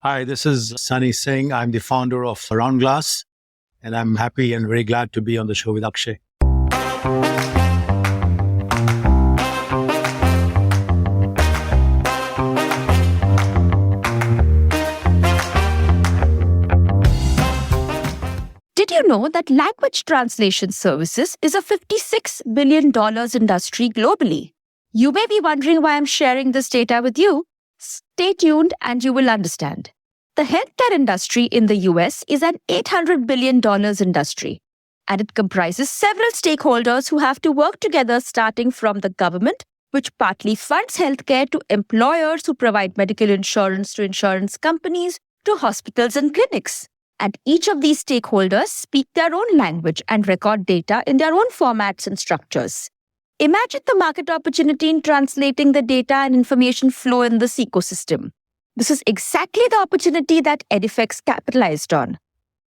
Hi, this is Sunny Singh. I'm the founder of RoundGlass, and I'm happy and very glad to be on the show with Akshay. Did you know that language translation services is a $56 billion industry globally? You may be wondering why I'm sharing this data with you. Stay tuned and you will understand. The healthcare industry in the US is an $800 billion industry, and it comprises several stakeholders who have to work together, starting from the government, which partly funds healthcare, to employers who provide medical insurance to insurance companies, to hospitals and clinics. And each of these stakeholders speak their own language and record data in their own formats and structures. Imagine the market opportunity in translating the data and information flow in this ecosystem. This is exactly the opportunity that Edifecs capitalized on.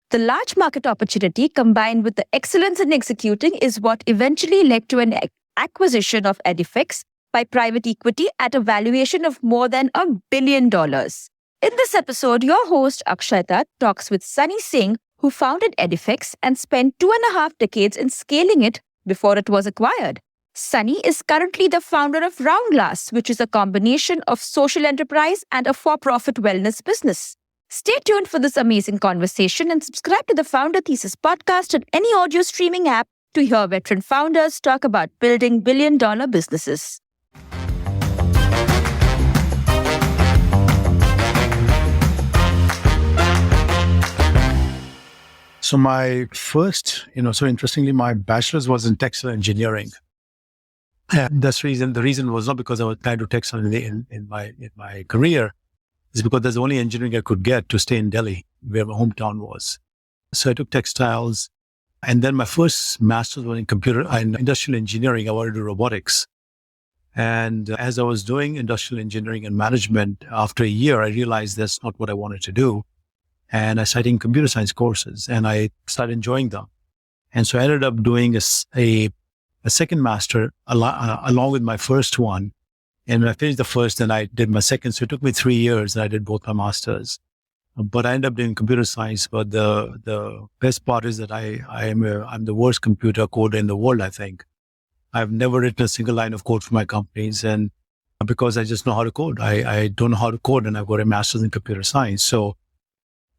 The large market opportunity combined with the excellence in executing is what eventually led to an acquisition of Edifecs by private equity at a valuation of more than $1 billion. In this episode, your host Akshayta talks with Sunny Singh, who founded Edifecs and spent 2.5 decades in scaling it before it was acquired. Sunny is currently the founder of RoundGlass, which is a combination of social enterprise and a for-profit wellness business. Stay tuned for this amazing conversation and subscribe to the Founder Thesis podcast and any audio streaming app to hear veteran founders talk about building billion-dollar businesses. So my first, so interestingly, my bachelor's was in textile engineering. And the reason was not because I was tied to textile in my career. It's because that's the only engineering I could get to stay in Delhi, where my hometown was. So I took textiles, and then my first master's was in computer and industrial engineering. I wanted to do robotics. And as I was doing industrial engineering and management, after a year, I realized that's not what I wanted to do. And I started taking computer science courses, and I started enjoying them. And so I ended up doing a second master along with my first one. And when I finished the first, then I did my second. So it took me 3 years, and I did both my masters. But I ended up doing computer science. But the best part is that I'm the worst computer coder in the world, I think. I've never written a single line of code for my companies, and because I just know how to code. I don't know how to code, and I've got a master's in computer science. So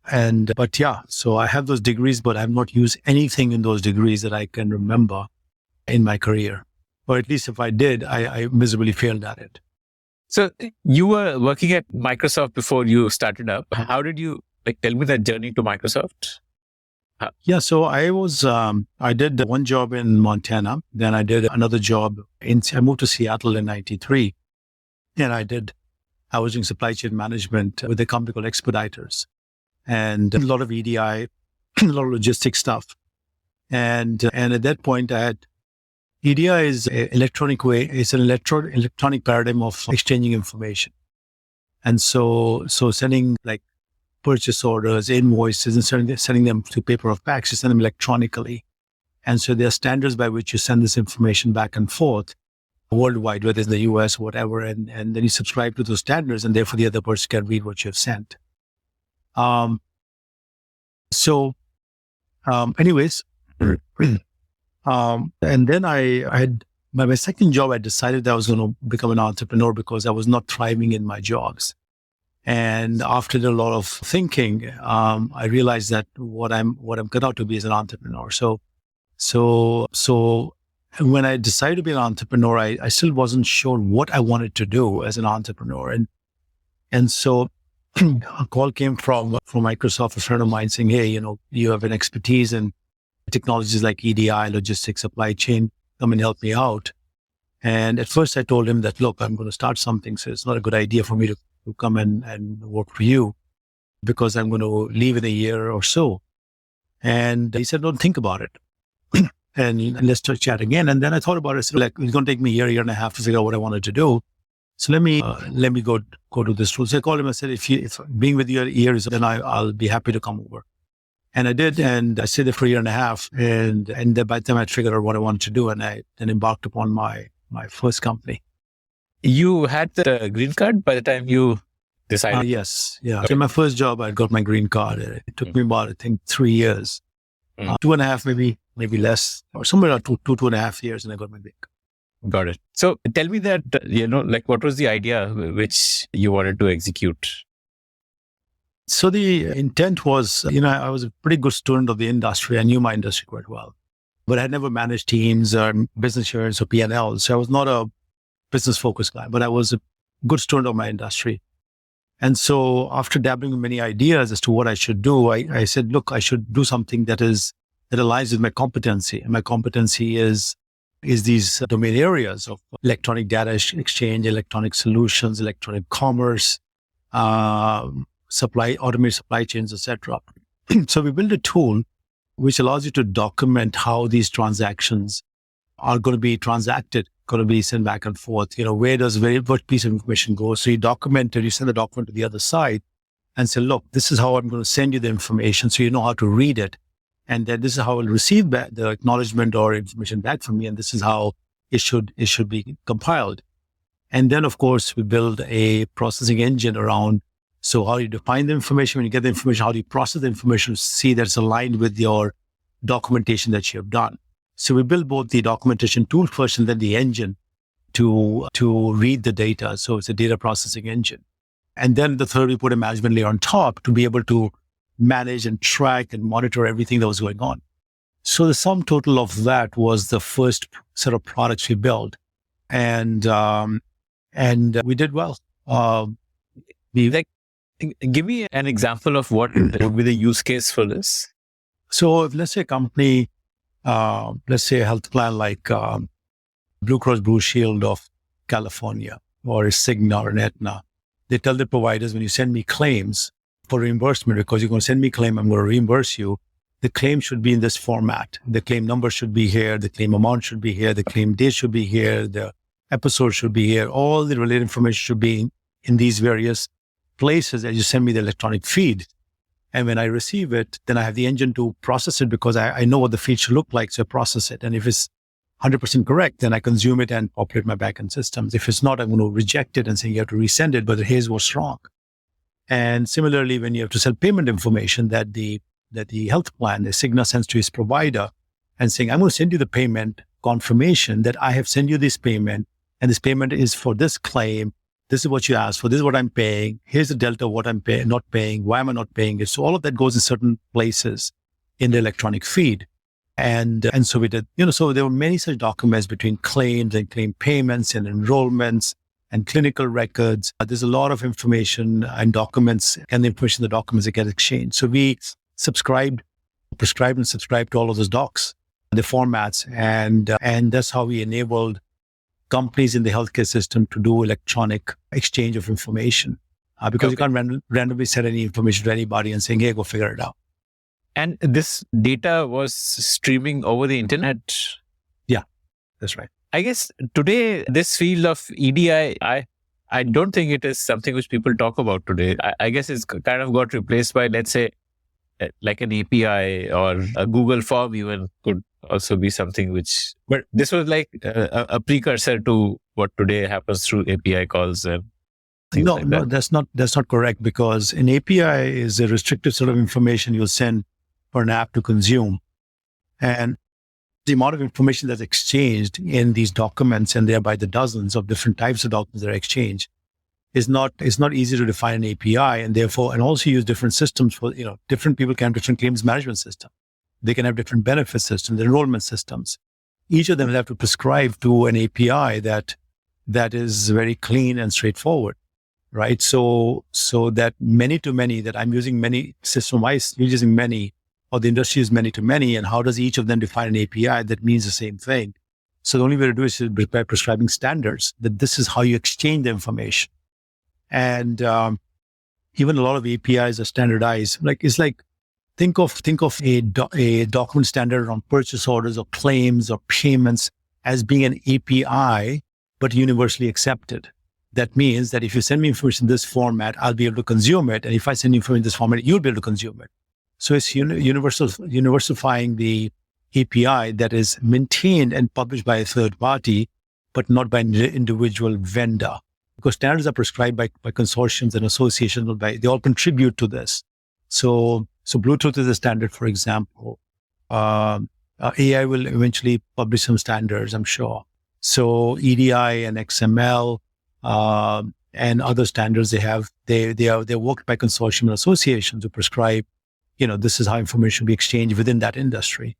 I have those degrees, but I've not used anything in those degrees that I can remember in my career. Or at least if I did, I miserably failed at it. So you were working at Microsoft before you started up. How did you, tell me that journey to Microsoft? Yeah, so I did one job in Montana. Then I did another job I moved to Seattle in 93. And I was doing supply chain management with a company called Expeditors. And a lot of EDI, a lot of logistics stuff. And at that point EDI is an electronic way, it's an electronic paradigm of exchanging information. And so sending purchase orders, invoices, and sending them to paper of packs, you send them electronically. And so there are standards by which you send this information back and forth worldwide, whether it's in the US or whatever, and then you subscribe to those standards, and therefore the other person can read what you have sent. Anyways, and then I had my second job. I decided that I was going to become an entrepreneur because I was not thriving in my jobs. And after a lot of thinking, I realized that what I'm cut out to be is an entrepreneur. So when I decided to be an entrepreneur, I still wasn't sure what I wanted to do as an entrepreneur. And so a call came from Microsoft, a friend of mine, saying, "Hey, you have an expertise in technologies like EDI, logistics, supply chain. Come and help me out." And at first I told him that, "Look, I'm going to start something. So it's not a good idea for me to come and work for you because I'm going to leave in a year or so." And he said, "Don't think about it. And let's chat again." And then I thought about it. So it's going to take me a year and a half to figure out what I wanted to do. So let me go to this role. So I called him. I said, if being with you a year is, then I'll be happy to come over. And I did, and I stayed there for a year and a half. And then by the time I figured out what I wanted to do, and I then embarked upon my first company. You had the green card by the time you this idea? Yes. Yeah. Okay. So my first job, I got my green card. It took me about, I think, 3 years, 2.5, maybe less, or somewhere around 2.5 years, and I got my green card. Got it. So tell me that, like what was the idea which you wanted to execute? So the intent was, I was a pretty good student of the industry. I knew my industry quite well, but I had never managed teams or business units or P&L. So I was not a business focused guy, but I was a good student of my industry. And so after dabbling in many ideas as to what I should do, I said, look, I should do something that aligns with my competency. And my competency is these domain areas of electronic data exchange, electronic solutions, electronic commerce, automated supply chains, etc. So we built a tool which allows you to document how these transactions are going to be transacted, going to be sent back and forth. What piece of information goes. So you document it, you send the document to the other side and say, look, this is how I'm going to send you the information so you know how to read it. And then this is how I'll receive back the acknowledgement or information back from me. And this is how it should be compiled. And then, of course, we build a processing engine around. So how do you define the information? When you get the information, how do you process the information to see that it's aligned with your documentation that you have done? So we build both the documentation tool first and then the engine to read the data. So it's a data processing engine. And then the third, we put a management layer on top to be able to manage and track and monitor everything that was going on. So the sum total of that was the first set of products we built. And we did well. Give me an example of what would be the use case for this. So if let's say a company, let's say a health plan like Blue Cross Blue Shield of California or a Cigna or an Aetna, they tell the providers, when you send me claims for reimbursement, because you're going to send me a claim, I'm going to reimburse you, the claim should be in this format. The claim number should be here, the claim amount should be here, the claim date should be here, the episode should be here, all the related information should be in these various places as you send me the electronic feed. And when I receive it, then I have the engine to process it because I know what the feed should look like, so I process it. And if it's 100% correct, then I consume it and populate my backend systems. If it's not, I'm going to reject it and say you have to resend it, but here's what's wrong. And similarly, when you have to send payment information that the health plan, the Cigna, sends to his provider and saying, I'm going to send you the payment confirmation that I have sent you this payment, and this payment is for this claim. This is what you asked for. This is what I'm paying. Here's the delta of what I'm not paying. Why am I not paying it? So all of that goes in certain places in the electronic feed. And so we did, so there were many such documents between claims and claim payments and enrollments and clinical records. There's a lot of information and documents, and the information in the documents that get exchanged. So we prescribed and subscribed to all of those docs, the formats, and that's how we enabled companies in the healthcare system to do electronic exchange of information, because you can't randomly send any information to anybody and saying, hey, go figure it out. And this data was streaming over the internet? Yeah, that's right. I guess today, this field of EDI, I don't think it is something which people talk about today. I guess it's kind of got replaced by, let's say, like an API or a Google form even could also be something which, but this was like a precursor to what today happens through API calls and things like that. No, that's not correct, because an API is a restricted sort of information you'll send for an app to consume. And the amount of information that's exchanged in these documents, and thereby the dozens of different types of documents that are exchanged, is not easy to define an API, and also use different systems for, different people can have different claims management system. They can have different benefit systems, enrollment systems. Each of them will have to prescribe to an API that is very clean and straightforward, right? So that many to many, that I'm using many system-wise, you're using many, or the industry is many to many, and how does each of them define an API that means the same thing? So the only way to do it is by prescribing standards, that this is how you exchange the information. And even a lot of APIs are standardized. Think of a document standard on purchase orders or claims or payments as being an API, but universally accepted. That means that if you send me information in this format, I'll be able to consume it. And if I send you information in this format, you'll be able to consume it. So it's universalifying the API that is maintained and published by a third party, but not by an individual vendor. because standards are prescribed by consortiums and associations. They all contribute to this. So Bluetooth is a standard, for example. AI will eventually publish some standards, I'm sure. So EDI and XML and other standards they're worked by consortium and associations to prescribe, this is how information will be exchanged within that industry.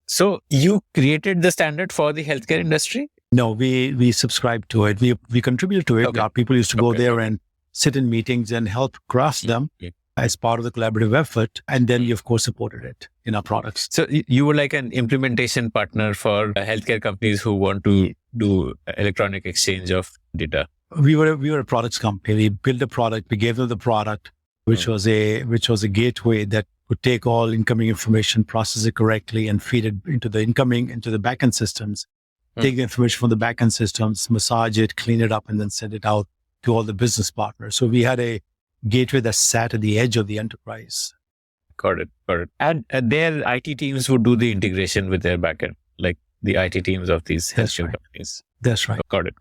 So you created the standard for the healthcare industry? No, we subscribed to it. We contributed to it. Okay. Our people used to go there and sit in meetings and help craft them as part of the collaborative effort. And then we, of course, supported it in our products. So you were like an implementation partner for healthcare companies who want to do electronic exchange of data. We were a products company. We built a product. We gave them the product, which was a gateway that would take all incoming information, process it correctly, and feed it into the backend systems. Take the information from the backend systems, massage it, clean it up, and then send it out to all the business partners. So we had a gateway that sat at the edge of the enterprise. Got it. And their IT teams would do the integration with their backend, like the IT teams of these healthcare companies. That's right. Got it.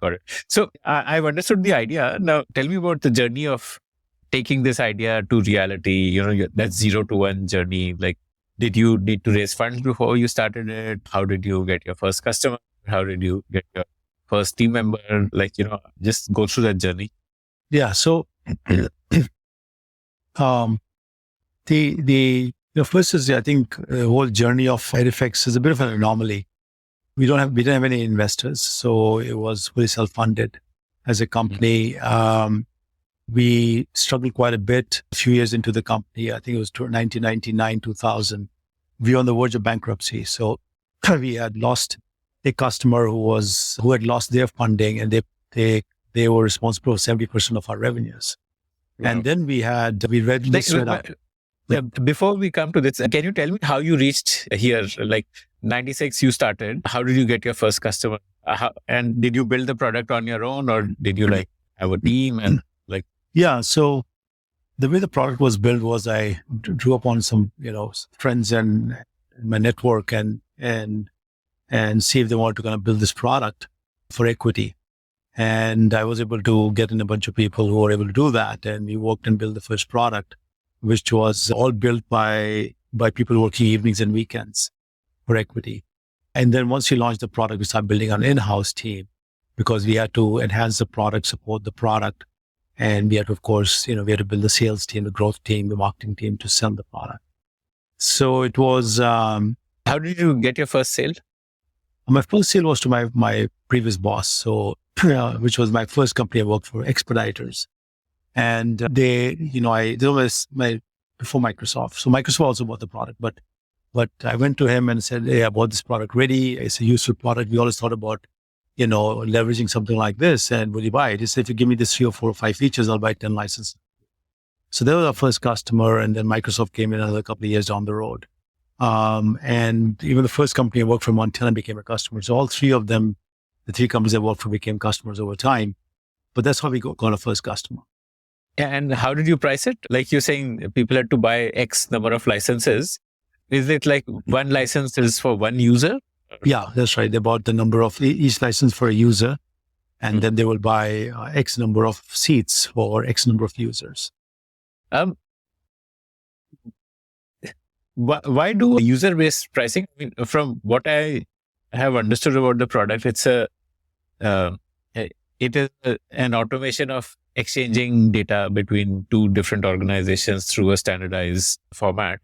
So I've understood the idea. Now tell me about the journey of taking this idea to reality, that 0 to 1 journey. Like, did you need to raise funds before you started it? How did you get your first customer? How did you get your first team member? Like, just go through that journey. Yeah. So, the first is, I think the whole journey of Edifecs is a bit of an anomaly. We didn't have any investors. So it was fully self-funded as a company. We struggled quite a bit a few years into the company. I think it was 1999, 2000. We were on the verge of bankruptcy. So we had lost a customer who had lost their funding, and they were responsible for 70% of our revenues. Wow. And then we read before we come to this, can you tell me how you reached here? Like 96, you started. How did you get your first customer? And did you build the product on your own, or did you have a team and Yeah. So the way the product was built was I drew upon some, friends and my network and see if they wanted to kind of build this product for equity. And I was able to get in a bunch of people who were able to do that. And we worked and built the first product, which was all built by people working evenings and weekends for equity. And then once we launched the product, we started building an in-house team because we had to enhance the product, support the product. And we had to, of course, we had to build the sales team, the growth team, the marketing team to sell the product. So it was... How did you get your first sale? My first sale was to my previous boss, so which was my first company I worked for, Expeditors. And they was before Microsoft. So Microsoft also bought the product, but I went to him and said, hey, I bought this product ready. It's a useful product. We always thought about leveraging something like this, and will you buy it? He said, if you give me this 3 or 4 or 5 features, I'll buy 10 licenses. So that was our first customer, and then Microsoft came in another couple of years down the road. And even the first company I worked for, Montana, became a customer. So all 3 of them, the 3 companies I worked for, became customers over time. But that's how we got our first customer. And how did you price it? Like you're saying, people had to buy X number of licenses. Is it like one license is for one user? Yeah, that's right. They bought the number of each license for a user, and then they will buy X number of seats for X number of users. Why do user-based pricing? I mean, from what I have understood about the product, it is an automation of exchanging data between 2 different organizations through a standardized format.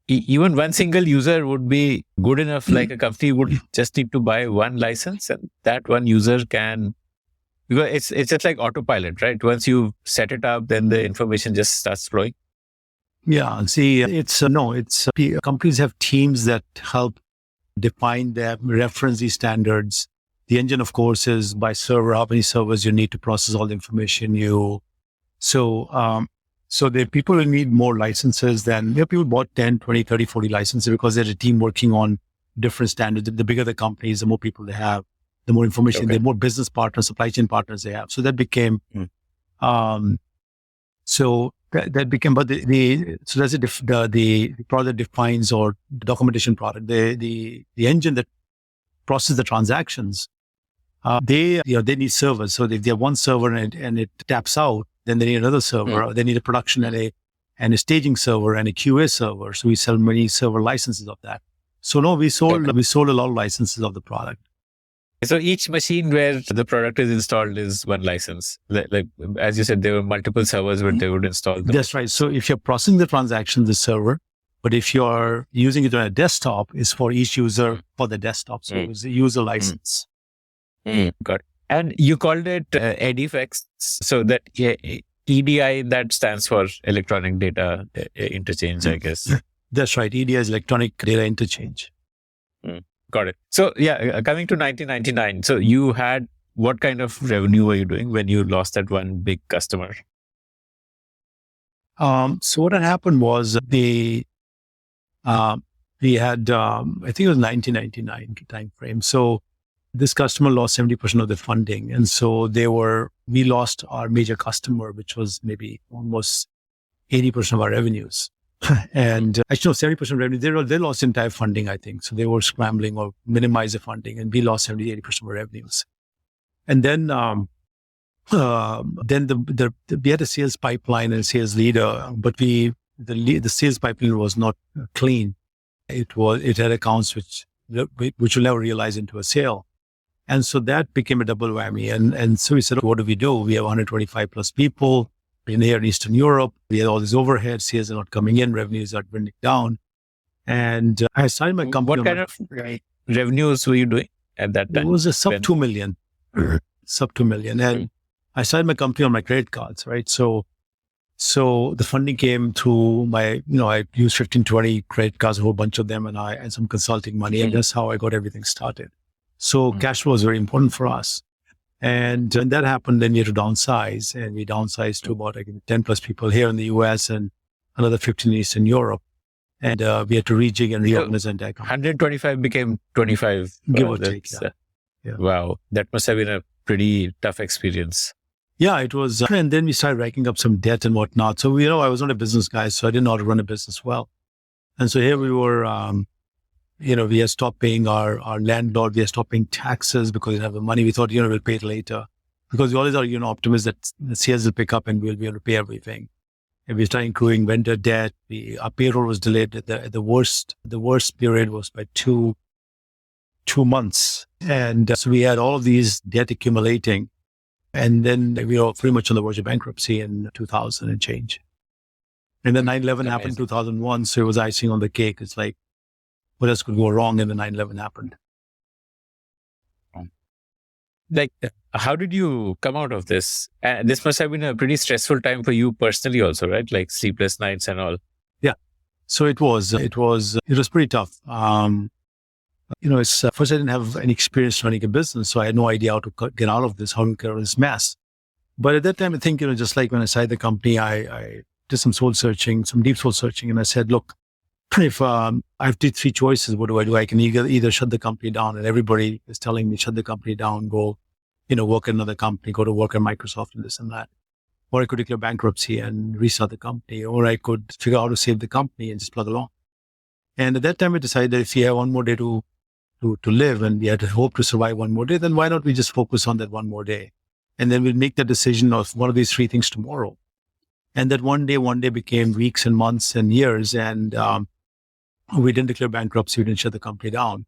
Even one single user would be good enough. Like a company would just need to buy one license, and that one user can, because it's just like autopilot, right? Once you set it up, then the information just starts flowing. Yeah. See, companies have teams that help define them, reference these standards. The engine, of course, is by server, how many servers you need to process all the information So the people will need more licenses than people bought 10, 20, 30, 40 licenses because there's a team working on different standards. The bigger the companies, the more people they have, the more information, the more business partners, supply chain partners they have. So that became, so that's the product defines, or the documentation product, the engine that processes the transactions they need servers. So if they have one server and it taps out, then they need another server. Or they need a production and a staging server and a QA server. So we sell many server licenses of that. So no, we sold a lot of licenses of the product. So each machine where the product is installed is one license. Like as you said, there were multiple servers where they would install them. That's right. So if you're processing the transaction, the server, but if you're using it on a desktop, it's for each user for the desktop. So it's a user license. Got it. And you called it Edifecs. So that EDI, that stands for electronic data interchange, I guess. That's right. EDI is electronic data interchange. Got it. So coming to 1999. So you had, what kind of revenue were you doing when you lost that one big customer? So what had happened was we had, I think it was 1999 time frame. So this customer lost 70% of the funding. And so we lost our major customer, which was maybe almost 80% of our revenues. And actually, no, 70% revenue, they lost entire funding, I think. So they were scrambling or minimize the funding, and we lost 70-80% of our revenues. And then we had a sales pipeline and a sales leader, but the sales pipeline was not clean. It had accounts which will never realize into a sale. And so that became a double whammy. And so we said, what do? We have 125 plus people in here in Eastern Europe. We had all these overheads, sales are not coming in, revenues are trending down. And I started my company. What kind of revenues were you doing at that time? It was a sub 2 million. Sub 2 million. And I started my company on my credit cards, right? So the funding came through I used 15, 20 credit cards, a whole bunch of them, and some consulting money. And that's how I got everything started. So cash flow was very important for us. And when that happened, then we had to downsize, and we downsized to about 10 plus people here in the US and another 15 in Eastern Europe. And we had to rejig and reorganize the entire company. 125 became 25. Give or take. Yeah. Wow. That must have been a pretty tough experience. Yeah, it was. And then we started racking up some debt and whatnot. So, I was not a business guy, so I didn't know how to run a business well. And so here we were, we had stopped paying our landlord. We had stopped paying taxes because we didn't have the money. We thought, we'll pay it later, because we always are, optimists that the sales will pick up and we'll be able to pay everything. And we started accruing vendor debt. Our payroll was delayed. The worst period was by two months. And so we had all of these debt accumulating. And then we were pretty much on the verge of bankruptcy in 2000 and change. And then 9/11 happened in 2001. So it was icing on the cake. It's like, what else could go wrong? And then 9/11 happened. Like, how did you come out of this? This must have been a pretty stressful time for you personally also, right? Like sleepless nights and all. Yeah. So it was pretty tough. First I didn't have any experience running a business, so I had no idea how to get out of this, how to get out of this mess. But at that time, I think, just like when I started the company, I did some deep soul searching, and I said, look, if I have three choices, what do I do? I can either shut the company down, and everybody is telling me, shut the company down, go, work at another company, go to work at Microsoft and this and that. Or I could declare bankruptcy and restart the company, or I could figure out how to save the company and just plug along. And at that time, I decided that if we have one more day to live, and we had to hope to survive one more day, then why not we just focus on that one more day? And then we'll make the decision of one of these three things tomorrow. And that one day became weeks and months and years. And we didn't declare bankruptcy. We didn't shut the company down.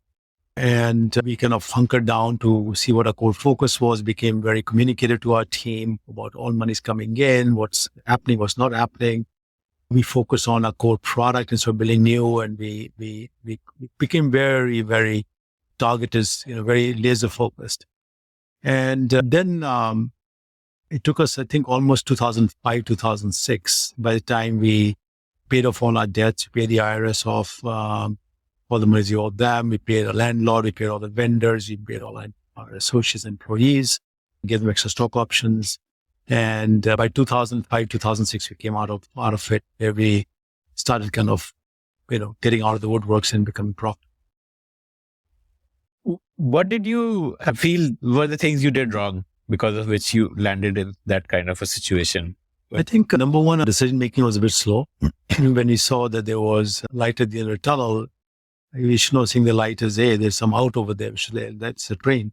And we kind of hunkered down to see what our core focus was, became very communicative to our team about all money's coming in, what's happening, what's not happening. We focus on our core product and so building new. And we became very, very targeted, very laser focused. And then it took us, I think, almost 2005, 2006. By the time we paid off all our debts, we paid the IRS off all the money we owed them. We paid our landlord, we paid all the vendors, we paid all our associates, employees, gave them extra stock options. And by 2005, 2006, we came out of it, where we started kind of, getting out of the woodworks and becoming profitable. What did you feel were the things you did wrong because of which you landed in that kind of a situation? I think number one, decision making was a bit slow. When we saw that there was light at the end of the tunnel, we should know seeing the light as, hey, there's some out over there. That's a train.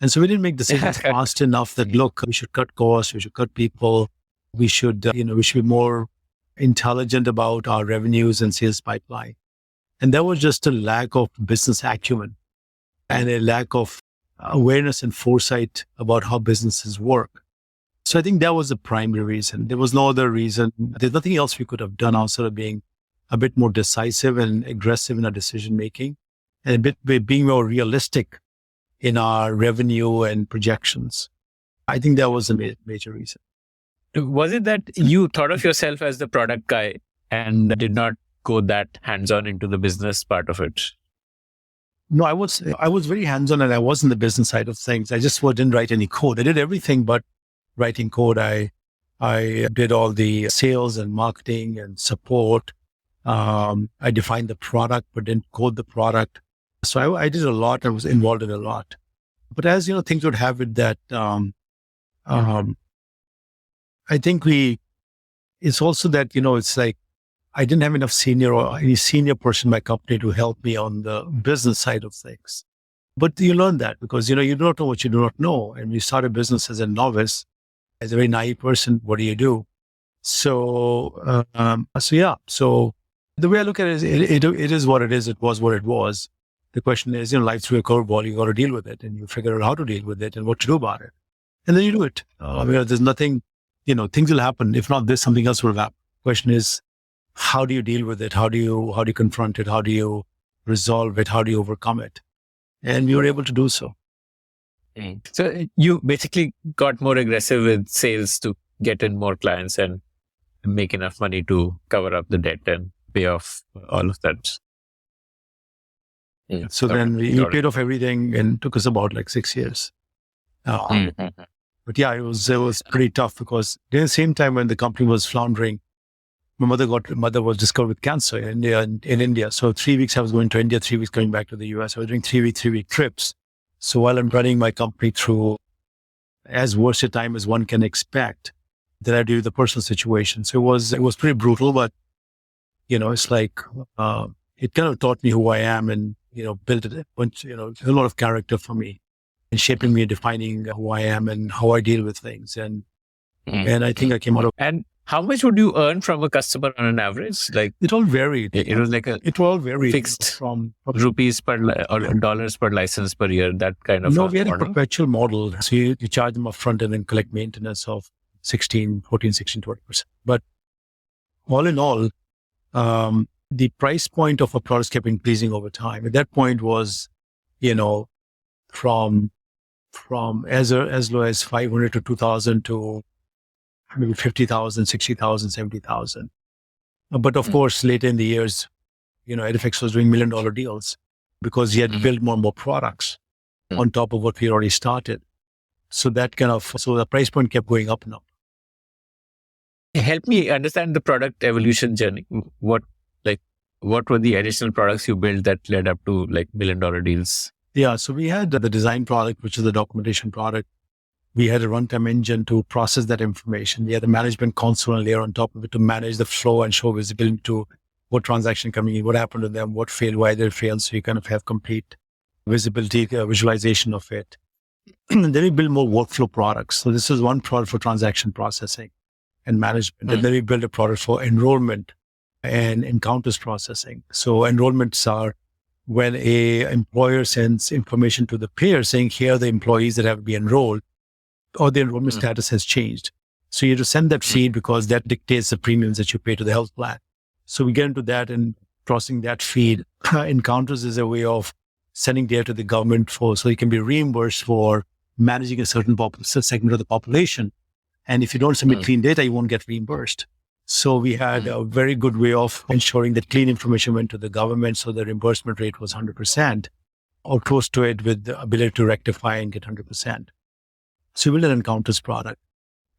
And so we didn't make decisions fast enough that, look, we should cut costs, we should cut people, we should, we should be more intelligent about our revenues and sales pipeline. And there was just a lack of business acumen and a lack of awareness and foresight about how businesses work. So I think that was the primary reason. There was no other reason. There's nothing else we could have done outside of being a bit more decisive and aggressive in our decision making and being more realistic in our revenue and projections. I think that was a major reason. Was it that you thought of yourself as the product guy and did not go that hands-on into the business part of it? No, I was very hands-on and I was in the business side of things. I just didn't write any code. I did everything but writing code. I did all the sales and marketing and support. I defined the product but didn't code the product. So I did a lot. I was involved in a lot. But as things would have it that I think it's also that, it's like I didn't have enough any senior person in my company to help me on the business side of things. But you learn that because, you do not know what you do not know. And you start a business as a novice, as a very naive person, what do you do? So, So the way I look at it is, it is what it is. It was what it was. The question is, life threw a curveball, you got to deal with it and you figure out how to deal with it and what to do about it. And then you do it. There's nothing, things will happen. If not this, something else will happen. The question is, how do you deal with it? How do you confront it? How do you resolve it? How do you overcome it? And we were able to do so. So you basically got more aggressive with sales to get in more clients and make enough money to cover up the debt and pay off all of that. So then we paid off everything and it took us about 6 years. But yeah, it was pretty tough because at the same time when the company was floundering, my mother was discovered with cancer in India. So 3 weeks I was going to India, 3 weeks coming back to the US. I was doing 3 week trips. So while I'm running my company through as worst a time as one can expect, then I deal with the personal situation. So it was pretty brutal, but it's like it kind of taught me who I am and built a lot of character for me and shaping me and defining who I am and how I deal with things. And I think I came out of. And how much would you earn from a customer on an average? It all varied. It was it all varied fixed from rupees per or dollars per license per year, that kind of. No, we had a perpetual model. So you charge them up front and then collect maintenance of 14, 16, 20%. But all in all, the price point of a product kept increasing over time. At that point was, from as low as 500 to 2,000 to maybe 50,000, 60,000, 70,000. But of course, later in the years, Edifecs was doing $1 million deals because he had built more and more products on top of what we already started. So so the price point kept going up and up. Help me understand the product evolution journey. What were the additional products you built that led up to $1 million deals? Yeah. So we had the design product, which is the documentation product. We had a runtime engine to process that information. We had the management console and layer on top of it to manage the flow and show visibility to what transaction coming in, what happened to them, what failed, why they failed. So you kind of have complete visibility, visualization of it. And then we build more workflow products. So this is one product for transaction processing and management. And then we build a product for enrollment and encounters processing. So enrollments are when a employer sends information to the payer saying, here are the employees that have to be enrolled, or the enrollment status has changed. So you have to send that feed because that dictates the premiums that you pay to the health plan. So we get into that and processing that feed. Encounters is a way of sending data to the government so you can be reimbursed for managing a certain segment of the population. And if you don't submit clean data, you won't get reimbursed. So we had a very good way of ensuring that clean information went to the government. So the reimbursement rate was 100% or close to it with the ability to rectify and get 100%. So we built an encounters product.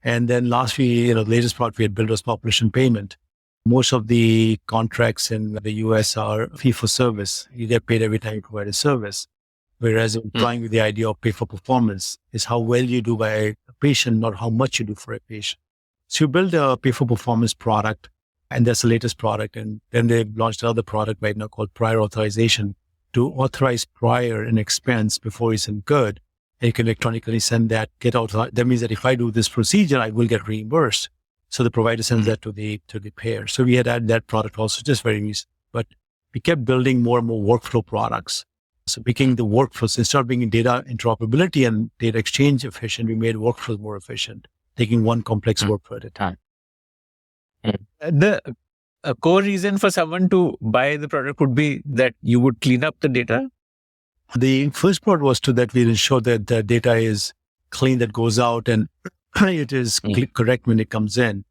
And then the latest product we had built was population payment. Most of the contracts in the US are fee for service. You get paid every time you provide a service. Whereas implying with the idea of pay for performance is how well you do by a patient, not how much you do for a patient. So you build a pay for performance product, and that's the latest product. And then they launched another product right now called prior authorization to authorize prior an expense before it's incurred and you can electronically send that, get out. That means that if I do this procedure, I will get reimbursed. So the provider sends that to the payer. So we had added that product also just very recent. But we kept building more and more workflow products. So making the workflows, instead of being data interoperability and data exchange efficient, we made workflows more efficient, taking one complex workflow at a time. The core reason for someone to buy the product would be that you would clean up the data? The first part was that we ensure that the data is clean that goes out and it is correct when it comes in.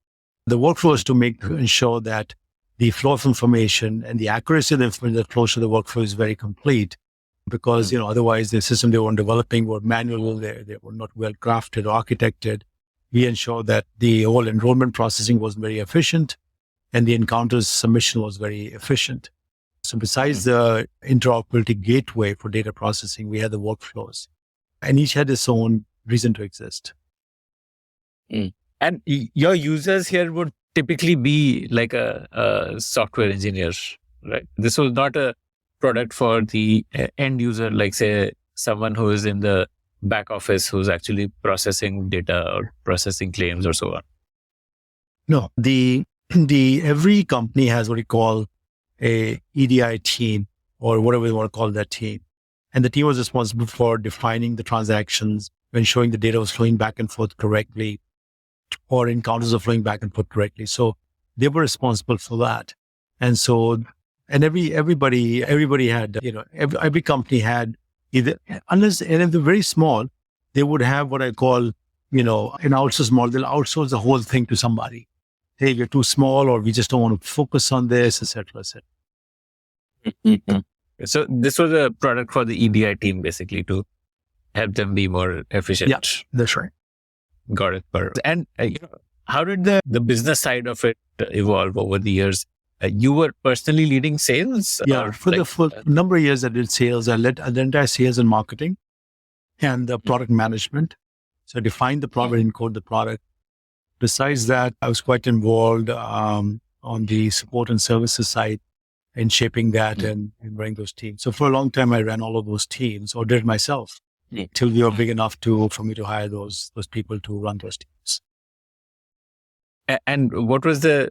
The workflow is to ensure that the flow of information and the accuracy of the information that flows through the workflow is very complete. Because, otherwise the system they were developing were manual, they were not well crafted or architected. We ensure that the whole enrollment processing was very efficient and the encounters submission was very efficient. So besides the interoperability gateway for data processing, we had the workflows and each had its own reason to exist. And your users here would typically be like a software engineer, right? This was not a product for the end user, like say someone who is in the back office who's actually processing data or processing claims or so on. No, every company has what we call a EDI team or whatever you want to call that team. And the team was responsible for defining the transactions, ensuring the data was flowing back and forth correctly, or encounters are flowing back and forth correctly. So they were responsible for that. And so, and everybody had, every company had either, and if they're very small, they would have what I call, an outsource model. They'll outsource the whole thing to somebody. Hey, we're too small, or we just don't want to focus on this, etc., etc. So this was a product for the EDI team, basically, to help them be more efficient. Yeah, that's right. Got it. And how did the business side of it evolve over the years? You were personally leading sales? Yeah, for the number of years I did sales. I led the entire sales and marketing and the product management. So I defined the product and encode the product. Besides that, I was quite involved on the support and services side in shaping that and running those teams. So for a long time, I ran all of those teams or did it myself till we were big enough for me to hire those people to run those teams. And what was the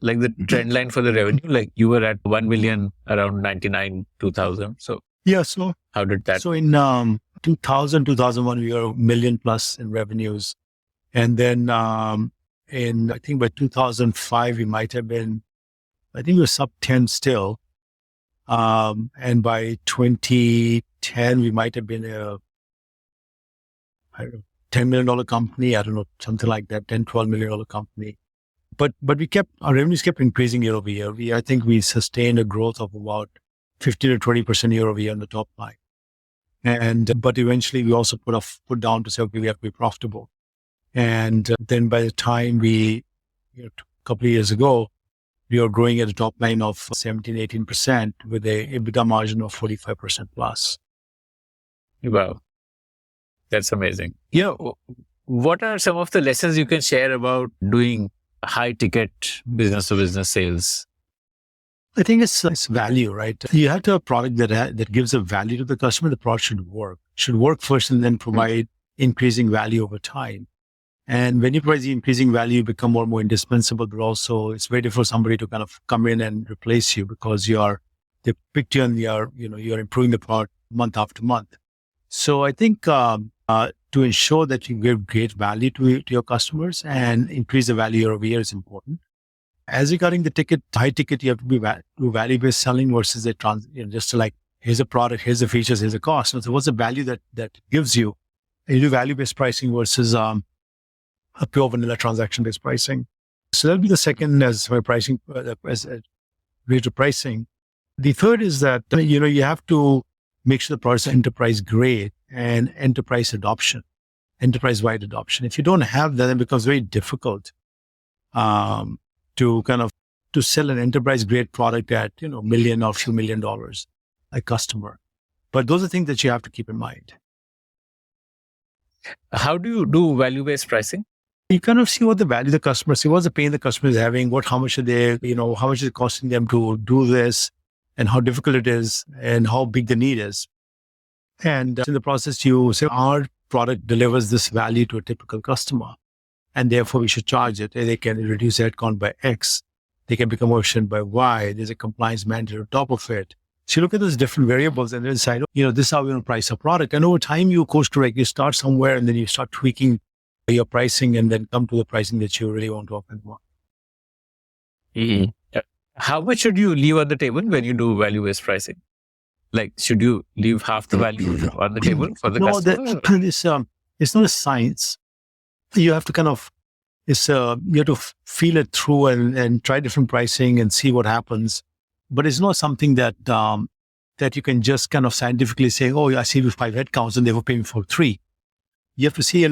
trend line for the revenue? Like you were at 1 million around 99, 2000. So yeah, so how did that? So in 2000, 2001, we were $1 million plus in revenues. And then I think by 2005, we might have been, I think we were sub 10 still. And by 2010, we might have been $10 million company. I don't know, something like that, $10-12 million company. But our revenues kept increasing year over year. I think we sustained a growth of about 15 to 20% year over year on the top line. But eventually we also put down to say, okay, we have to be profitable. And then by the time a couple of years ago, we were growing at a top line of 17, 18% with a EBITDA margin of 45% plus. Wow. That's amazing. What are some of the lessons you can share about doing high ticket business to business sales? I think it's value, right? You have to have a product that gives a value to the customer. The product should work first and then provide increasing value over time. And when you provide the increasing value, you become more and more indispensable, but also it's very difficult for somebody to kind of come in and replace you because they picked you and you're improving the product month after month. So I think to ensure that you give great value to your customers and increase the value year over year is important. As regarding the high ticket, you have to do value-based selling versus just like, here's a product, here's the features, here's the cost. So what's the value that gives you? And you do value-based pricing versus a pure vanilla transaction-based pricing. So that'll be the second as for pricing, as rate of pricing. The third is that, you have to make sure the products are enterprise grade and enterprise-wide adoption. If you don't have that, then it becomes very difficult to sell an enterprise grade product at, $1 million or a few $1 million a customer. But those are things that you have to keep in mind. How do you do value-based pricing? You kind of see what the value the customer, see what's the pain the customer is having, how much are they, how much is it costing them to do this, and how difficult it is, and how big the need is. And in the process, you say, our product delivers this value to a typical customer, and therefore we should charge it. They can reduce headcount by X. They can become more efficient by Y. There's a compliance mandate on top of it. So you look at those different variables and then decide, this is how we're going to price a product. And over time, you course correct. You start somewhere and then you start tweaking your pricing and then come to the pricing that you really want to offer. Mm-hmm. How much should you leave on the table when you do value-based pricing? Like, should you leave half the value on the table for the customer? It's not a science. You have to you have to feel it through and try different pricing and see what happens. But it's not something that you can just kind of scientifically say, oh, I see with 5 headcounts and they will pay me for 3. You have to see,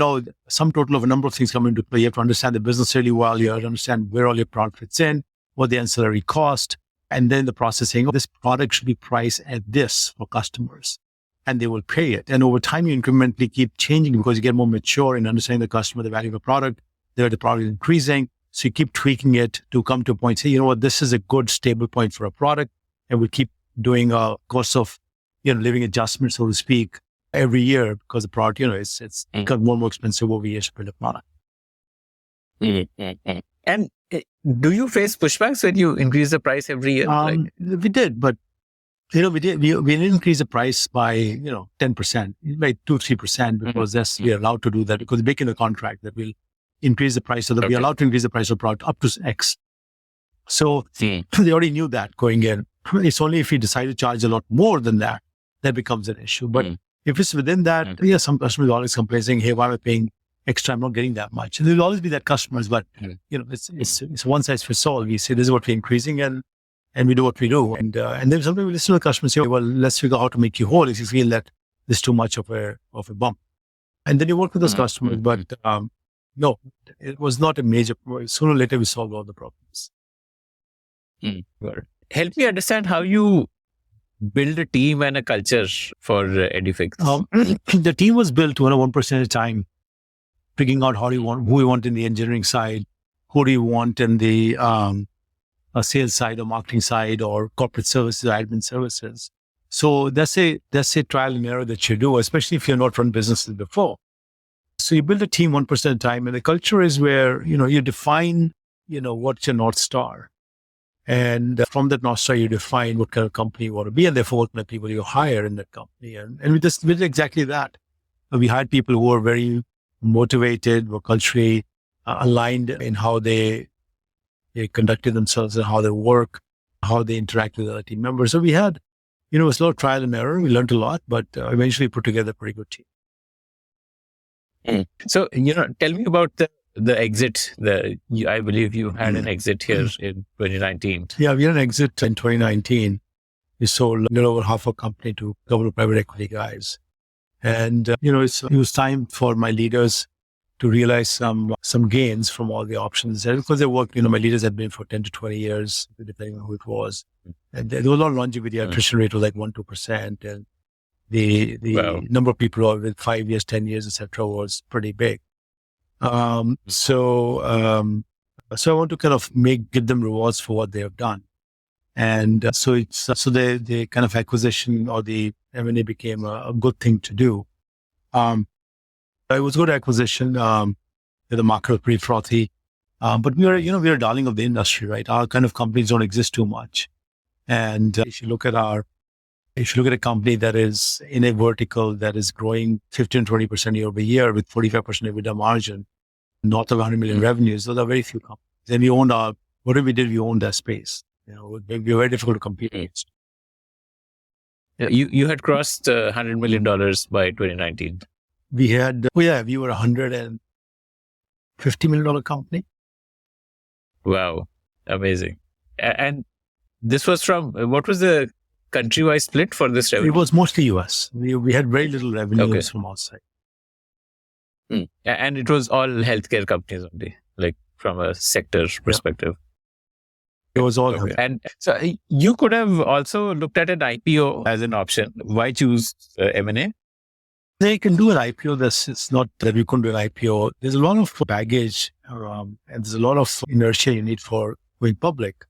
some total of a number of things come into play. You have to understand the business really well. You have to understand where all your product fits in, what the ancillary cost, and then the process saying, this product should be priced at this for customers, and they will pay it. And over time, you incrementally keep changing because you get more mature in understanding the customer, the value of the product, the product is increasing. So you keep tweaking it to come to a point, say, this is a good stable point for a product. And we keep doing a course of, living adjustments, so to speak, every year because the product, it's got more and more expensive over years to build a product. Mm-hmm. And do you face pushbacks when you increase the price every year? We did, but we didn't increase the price by 10%, by 2-3% because we're allowed to do that because we make in a contract that we'll increase the price so that we're allowed to increase the price of product up to X. So they already knew that going in. It's only if we decide to charge a lot more than that becomes an issue. But if it's within that, some customers always complain saying, hey, why am I paying extra? I'm not getting that much. And there'll always be that customers, but it's one size fits all. We say, this is what we're increasing and we do what we do. And then sometimes we listen to the customers say, well, let's figure out how to make you whole if you feel that there's too much of a bump. And then you work with those customers, but no, it was not a major problem. Sooner or later, we solved all the problems. Help me understand how you build a team and a culture for Edifecs. The team was built 1% at a time, figuring out who we want in the engineering side, who do you want in the sales side or marketing side or corporate services, admin services. So that's a trial and error that you do, especially if you're not run businesses before. So you build a team 1% at a time, and the culture is where, you define, what's your North Star. And from that North Star, you define what kind of company you want to be, and therefore what kind of people you hire in that company. And we did exactly that. We hired people who were very motivated, were culturally aligned in how they conducted themselves and how they work, how they interact with other team members. So we had, it was a lot of trial and error. We learned a lot, but eventually put together a pretty good team. So, tell me about the exit. I believe you had an exit here in 2019. Yeah, we had an exit in 2019. We sold a little over half our company to a couple of private equity guys. And, it was time for my leaders to realize some gains from all the options. And because they worked, my leaders had been for 10 to 20 years, depending on who it was. And there was a lot of longevity. Attrition rate was like 1-2%. And the number of people with 5 years, 10 years, etc., was pretty big. So I want to kind of give them rewards for what they have done. And so the kind of acquisition or the M&A became a good thing to do. It was a good acquisition. The market was pretty frothy. But we are a darling of the industry, right? Our kind of companies don't exist too much. And if you look at a company that is in a vertical that is growing 15-20% year over year with 45% EBITDA margin, north of 100 million revenues, those are very few companies. And we owned whatever we did, we owned that space. It would be very difficult to compete against. You had crossed $100 million by 2019. We had, we were $150 million company. Wow. Amazing. And this was from, what was the country-wise split for this revenue? It was mostly US. We had very little revenues from outside. And it was all healthcare companies only, like from a sector perspective. It was all healthcare. And so you could have also looked at an IPO as an option. Why choose M&A? They can do an IPO. It's not that we couldn't do an IPO. There's a lot of baggage and there's a lot of inertia you need for going public.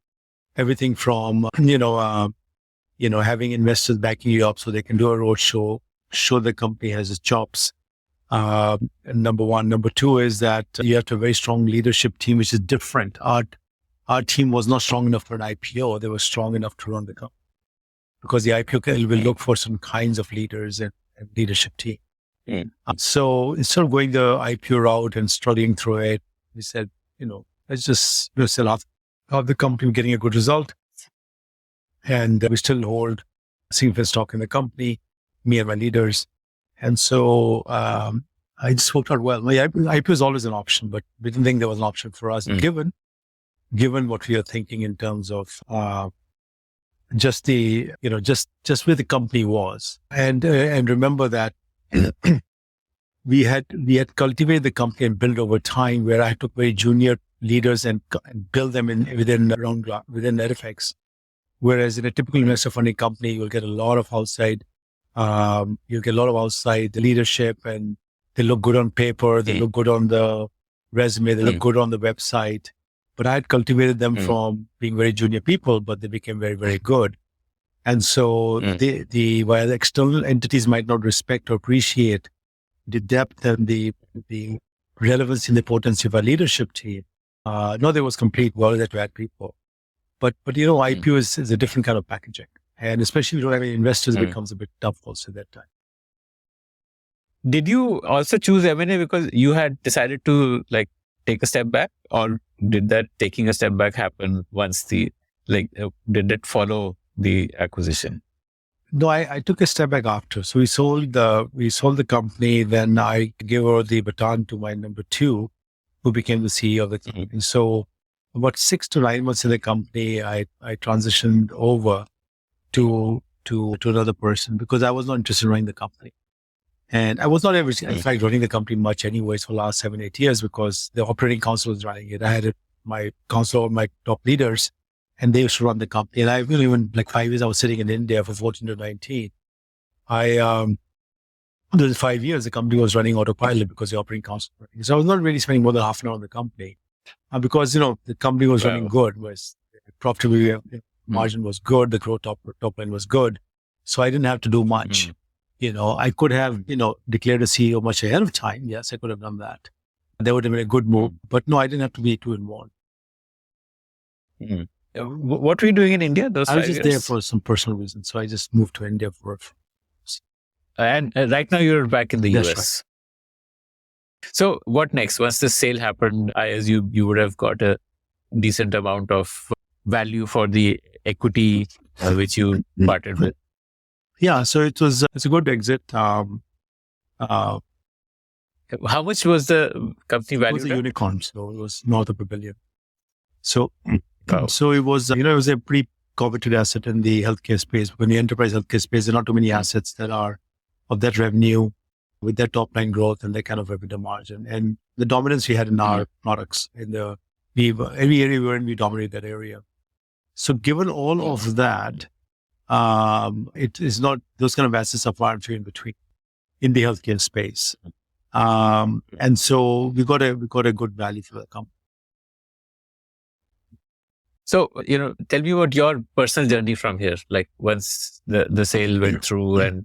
Everything from, having investors backing you up so they can do a roadshow, show the company has its chops, Number one. Number two is that you have to have a very strong leadership team, which is different. Our team was not strong enough for an IPO. They were strong enough to run the company because the IPO will look for some kinds of leaders and leadership team. So instead of going the IPO route and struggling through it, we said, let's just sell off the company, getting a good result. And we still hold significant stock in the company, me and my leaders. And so I just worked out well. My IPO is always an option, but we didn't think there was an option for us, given what we are thinking in terms of just where the company was. And remember that we had cultivated the company and built over time, where I took very junior leaders and build them within Edifecs. Whereas in a typical investor funding company, you'll get a lot of outside leadership, and they look good on paper, they look good on the resume, they look good on the website. But I had cultivated them from being very junior people, but they became very, very good. And so while the external entities might not respect or appreciate the depth and the relevance and the potency of our leadership team, no, there was complete world that we had people. But IPO is a different kind of packaging. And especially if you don't have any investors, it becomes a bit tough also at that time. Did you also choose M&A because you had decided to take a step back, or did that taking a step back happen once did it follow the acquisition? No, I took a step back after. So we sold the company. Then I gave over the baton to my number two, who became the CEO of the company. So about 6 to 9 months in the company, I transitioned over to another person because I was not interested in running the company. And I was not ever, in fact, running the company much anyways for the last 7-8 years because the operating council was running it. I had my council of my top leaders, and they used to run the company. And I really, even 5 years, I was sitting in India for 14 to 19. Those 5 years, the company was running autopilot because the operating council was running. So I was not really spending more than half an hour on the company because, the company was running good, was profitability, margin was good, the growth top line was good. So I didn't have to do much. I could have, declared a CEO much ahead of time. Yes, I could have done that. That would have been a good move. But no, I didn't have to be too involved. What were you doing in India those 5 years? I was just there for some personal reasons. So I just moved to India for. And right now you're back in the That's US. Right. So what next? Once the sale happened, I assume you would have got a decent amount of value for the equity which you parted with. Yeah, so it's a good exit. How much was the company value? It was a unicorn, so it was north of $1 billion. So it was, it was a pretty coveted asset in the healthcare space. In the enterprise healthcare space, there are not too many assets that are of that revenue with that top line growth and that kind of EBITDA margin. And the dominance we had in our products every area we were in, we dominated that area. So given all of that, it is not, those kind of assets are far and few in between in the healthcare space. And so we got a good value for the company. So, tell me about your personal journey from here, once the sale went through and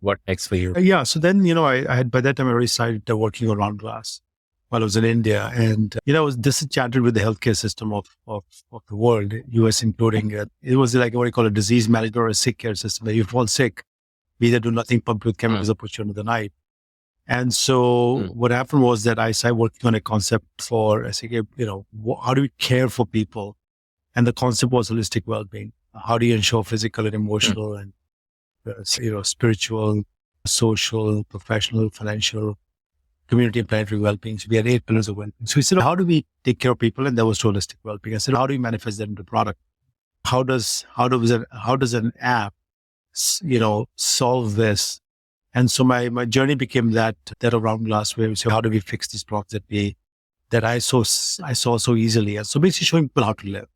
what next for you? Yeah. So then, I had, by that time I already started working on RoundGlass while I was in India, and, I was disenchanted with the healthcare system of the world, US including. It was like what you call a disease management or a sick care system. That you fall sick, we either do nothing, pump with chemicals or put you under the knife. And so what happened was that I started working on a concept for, I said, how do we care for people? And the concept was holistic well-being. How do you ensure physical and emotional and, spiritual, social, professional, financial, community and planetary well-being? So we had 8 pillars of well-being. So we said, how do we take care of people? And that was holistic well-being. I said, how do we manifest that into product? How does an app, solve this? And so my journey became that of RoundGlass, where we say, how do we fix these problems that I saw so easily? And so basically showing people how to live,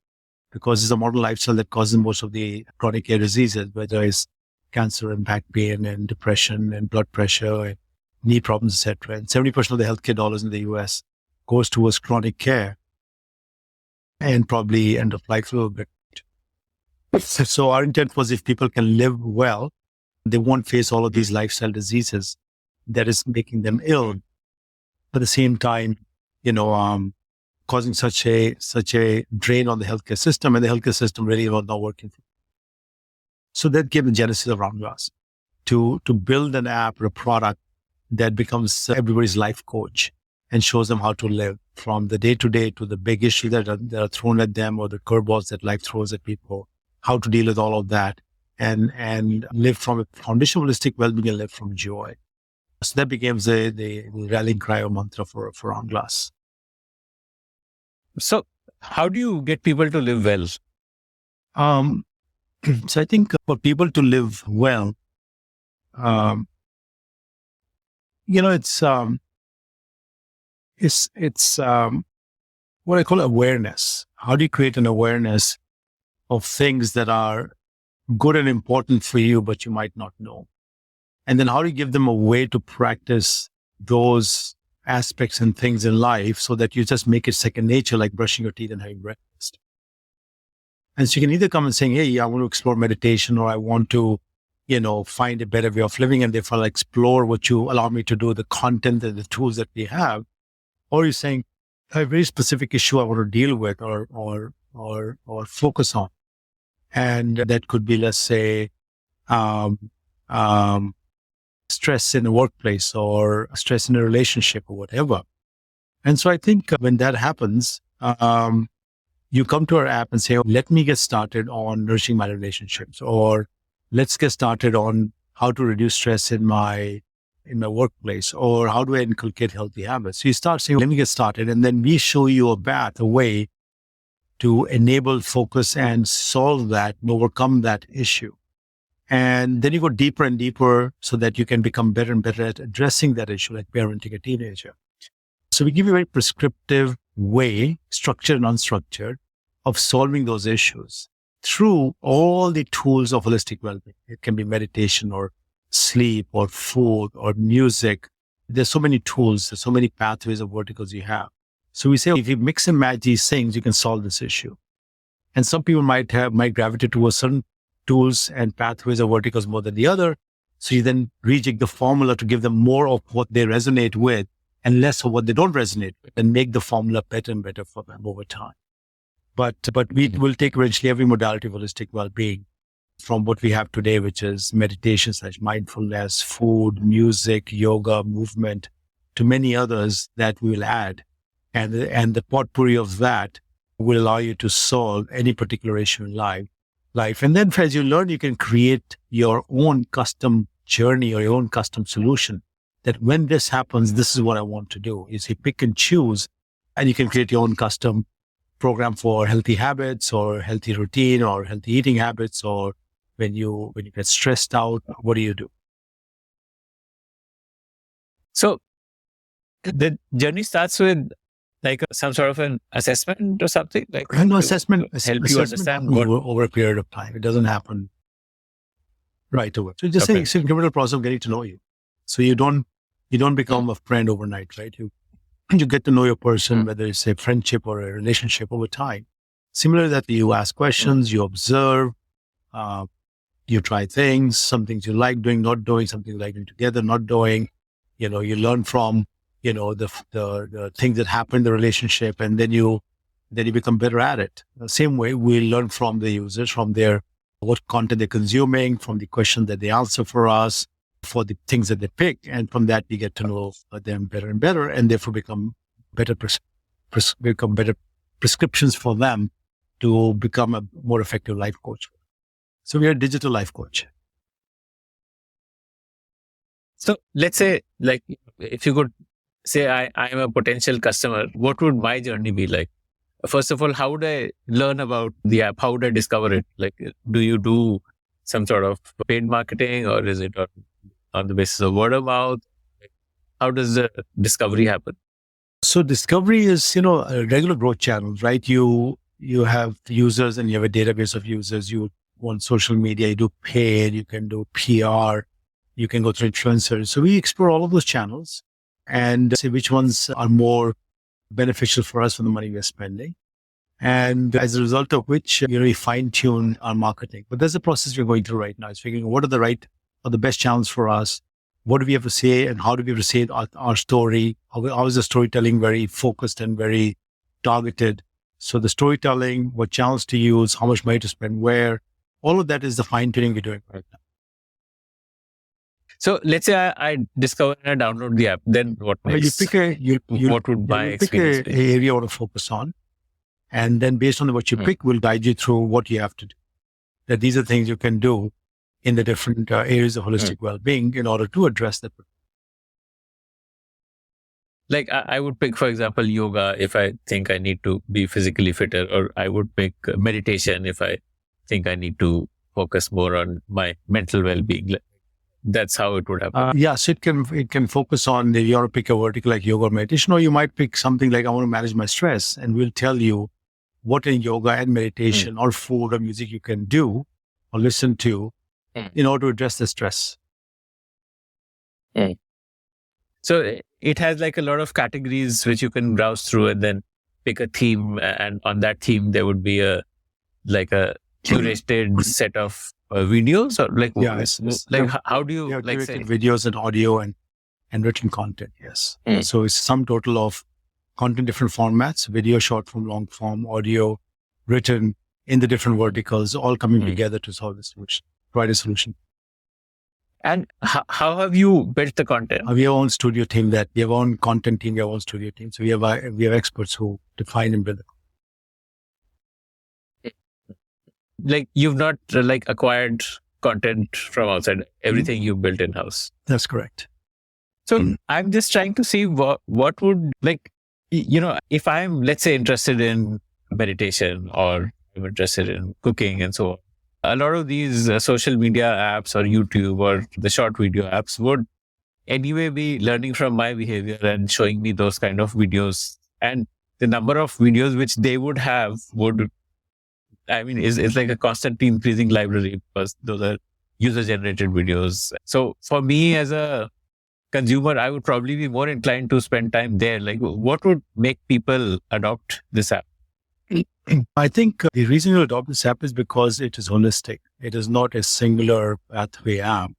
because it's a modern lifestyle that causes most of the chronic care diseases, whether it's cancer and back pain and depression and blood pressure and knee problems, etc. And 70% of the healthcare dollars in the US goes towards chronic care and probably end of life a little bit. So our intent was, if people can live well, they won't face all of these lifestyle diseases that is making them ill. At the same time, causing such a drain on the healthcare system, and the healthcare system really was not working. So that gave the genesis of RoundGlass to build an app or a product that becomes everybody's life coach and shows them how to live from the day to day to the big issues that are thrown at them, or the curveballs that life throws at people, how to deal with all of that and live from a foundation of holistic well-being and live from joy. So that became the rallying cry or mantra for RoundGlass. So how do you get people to live well? So I think for people to live well, it's what I call awareness. How do you create an awareness of things that are good and important for you, but you might not know? And then how do you give them a way to practice those aspects and things in life so that you just make it second nature, like brushing your teeth and having breakfast? And so you can either come and say, hey, I want to explore meditation, or I want to, find a better way of living, and therefore I'll explore what you allow me to do, the content and the tools that we have. Or you're saying, I have a very specific issue I want to deal with or focus on. And that could be, let's say, stress in the workplace or stress in a relationship or whatever. And so I think when that happens, you come to our app and say, let me get started on nourishing my relationships, or let's get started on how to reduce stress in my workplace, or how do I inculcate healthy habits? So you start saying, let me get started. And then we show you a path, a way to enable focus and solve that and overcome that issue. And then you go deeper and deeper so that you can become better and better at addressing that issue, like parenting a teenager. So we give you a very prescriptive way, structured and unstructured, of solving those issues through all the tools of holistic well-being. It can be meditation or sleep or food or music. There's so many tools, there's so many pathways or verticals you have. So we say, if you mix and match these things, you can solve this issue. And some people might gravitate towards certain tools and pathways or verticals more than the other. So you then rejig the formula to give them more of what they resonate with and less of what they don't resonate with, and make the formula better and better for them over time. But we will take eventually every modality of holistic well-being, from what we have today, which is meditation / mindfulness, food, music, yoga, movement, to many others that we will add. And the potpourri of that will allow you to solve any particular issue in life. And then as you learn, you can create your own custom journey or your own custom solution, that when this happens, this is what I want to do. You say, pick and choose, and you can create your own custom program for healthy habits or healthy routine or healthy eating habits, or when you get stressed out, what do you do? So the journey starts with like some sort of an assessment or something? Like no, assessment help you understand what... over a period of time. It doesn't happen right away. So just saying, it's an incremental process of getting to know you. So you don't become a friend overnight, right? You get to know your person, whether it's a friendship or a relationship, over time. Similar that you ask questions, you observe, you try things, some things you like doing, not doing, something you like doing together, not doing. You learn from, the things that happen in the relationship, and then you become better at it. The same way we learn from the users, from what content they're consuming, from the questions that they answer for us, for the things that they pick. And from that, we get to know them better and better, and therefore become better prescriptions for them to become a more effective life coach. So we are a digital life coach. So let's say, like, if you could say I am a potential customer, what would my journey be like? First of all, how would I learn about the app? How would I discover it? Like, do you do some sort of paid marketing, or is it on the basis of word of mouth? How does the discovery happen? So discovery is, regular growth channels, right? You have users and you have a database of users. You want social media, you do paid, you can do PR, you can go through influencers. So we explore all of those channels and see which ones are more beneficial for us for the money we're spending. And as a result of which, we fine tune our marketing. But there's a process we're going through right now. It's figuring out what are the best channels for us, what do we have to say and how do we have to say our story? How is the storytelling very focused and very targeted? So the storytelling, what channels to use, how much money to spend where, all of that is the fine tuning we're doing right now. So let's say I discover and I download the app, then what next? What would my experience pick be? an area you want to focus on. And then based on what you pick, we'll guide you through what you have to do. That these are things you can do in the different areas of holistic well-being in order to address that. Like I would pick, for example, yoga if I think I need to be physically fitter, or I would pick meditation if I think I need to focus more on my mental well-being. That's how it would happen. So it can focus on, if you want to pick a vertical like yoga or meditation, or you might pick something like I want to manage my stress, and we'll tell you what in yoga and meditation or food or music you can do or listen to in order to address the stress. So it has like a lot of categories which you can browse through and then pick a theme, and on that theme there would be a curated set of videos, or like how do you like say videos and audio and written content? Yes. So it's some total of content, different formats: video, short form, long form, audio, written, in the different verticals, all coming together to solve the solution, provide a solution. And how have you built the content? We have our own studio team, we have our own content team, we have our own studio team. So we have experts who define and build it. Like you've not acquired content from outside, everything you built in-house. That's correct. So I'm just trying to see what would, if I'm, let's say, interested in meditation or I'm interested in cooking and so on. A lot of these social media apps or YouTube or the short video apps would anyway be learning from my behavior and showing me those kind of videos. And the number of videos which they would have is like a constantly increasing library, because those are user-generated videos. So for me as a consumer, I would probably be more inclined to spend time there. Like, what would make people adopt this app? I think the reason you adopt this app is because it is holistic. It is not a singular pathway app.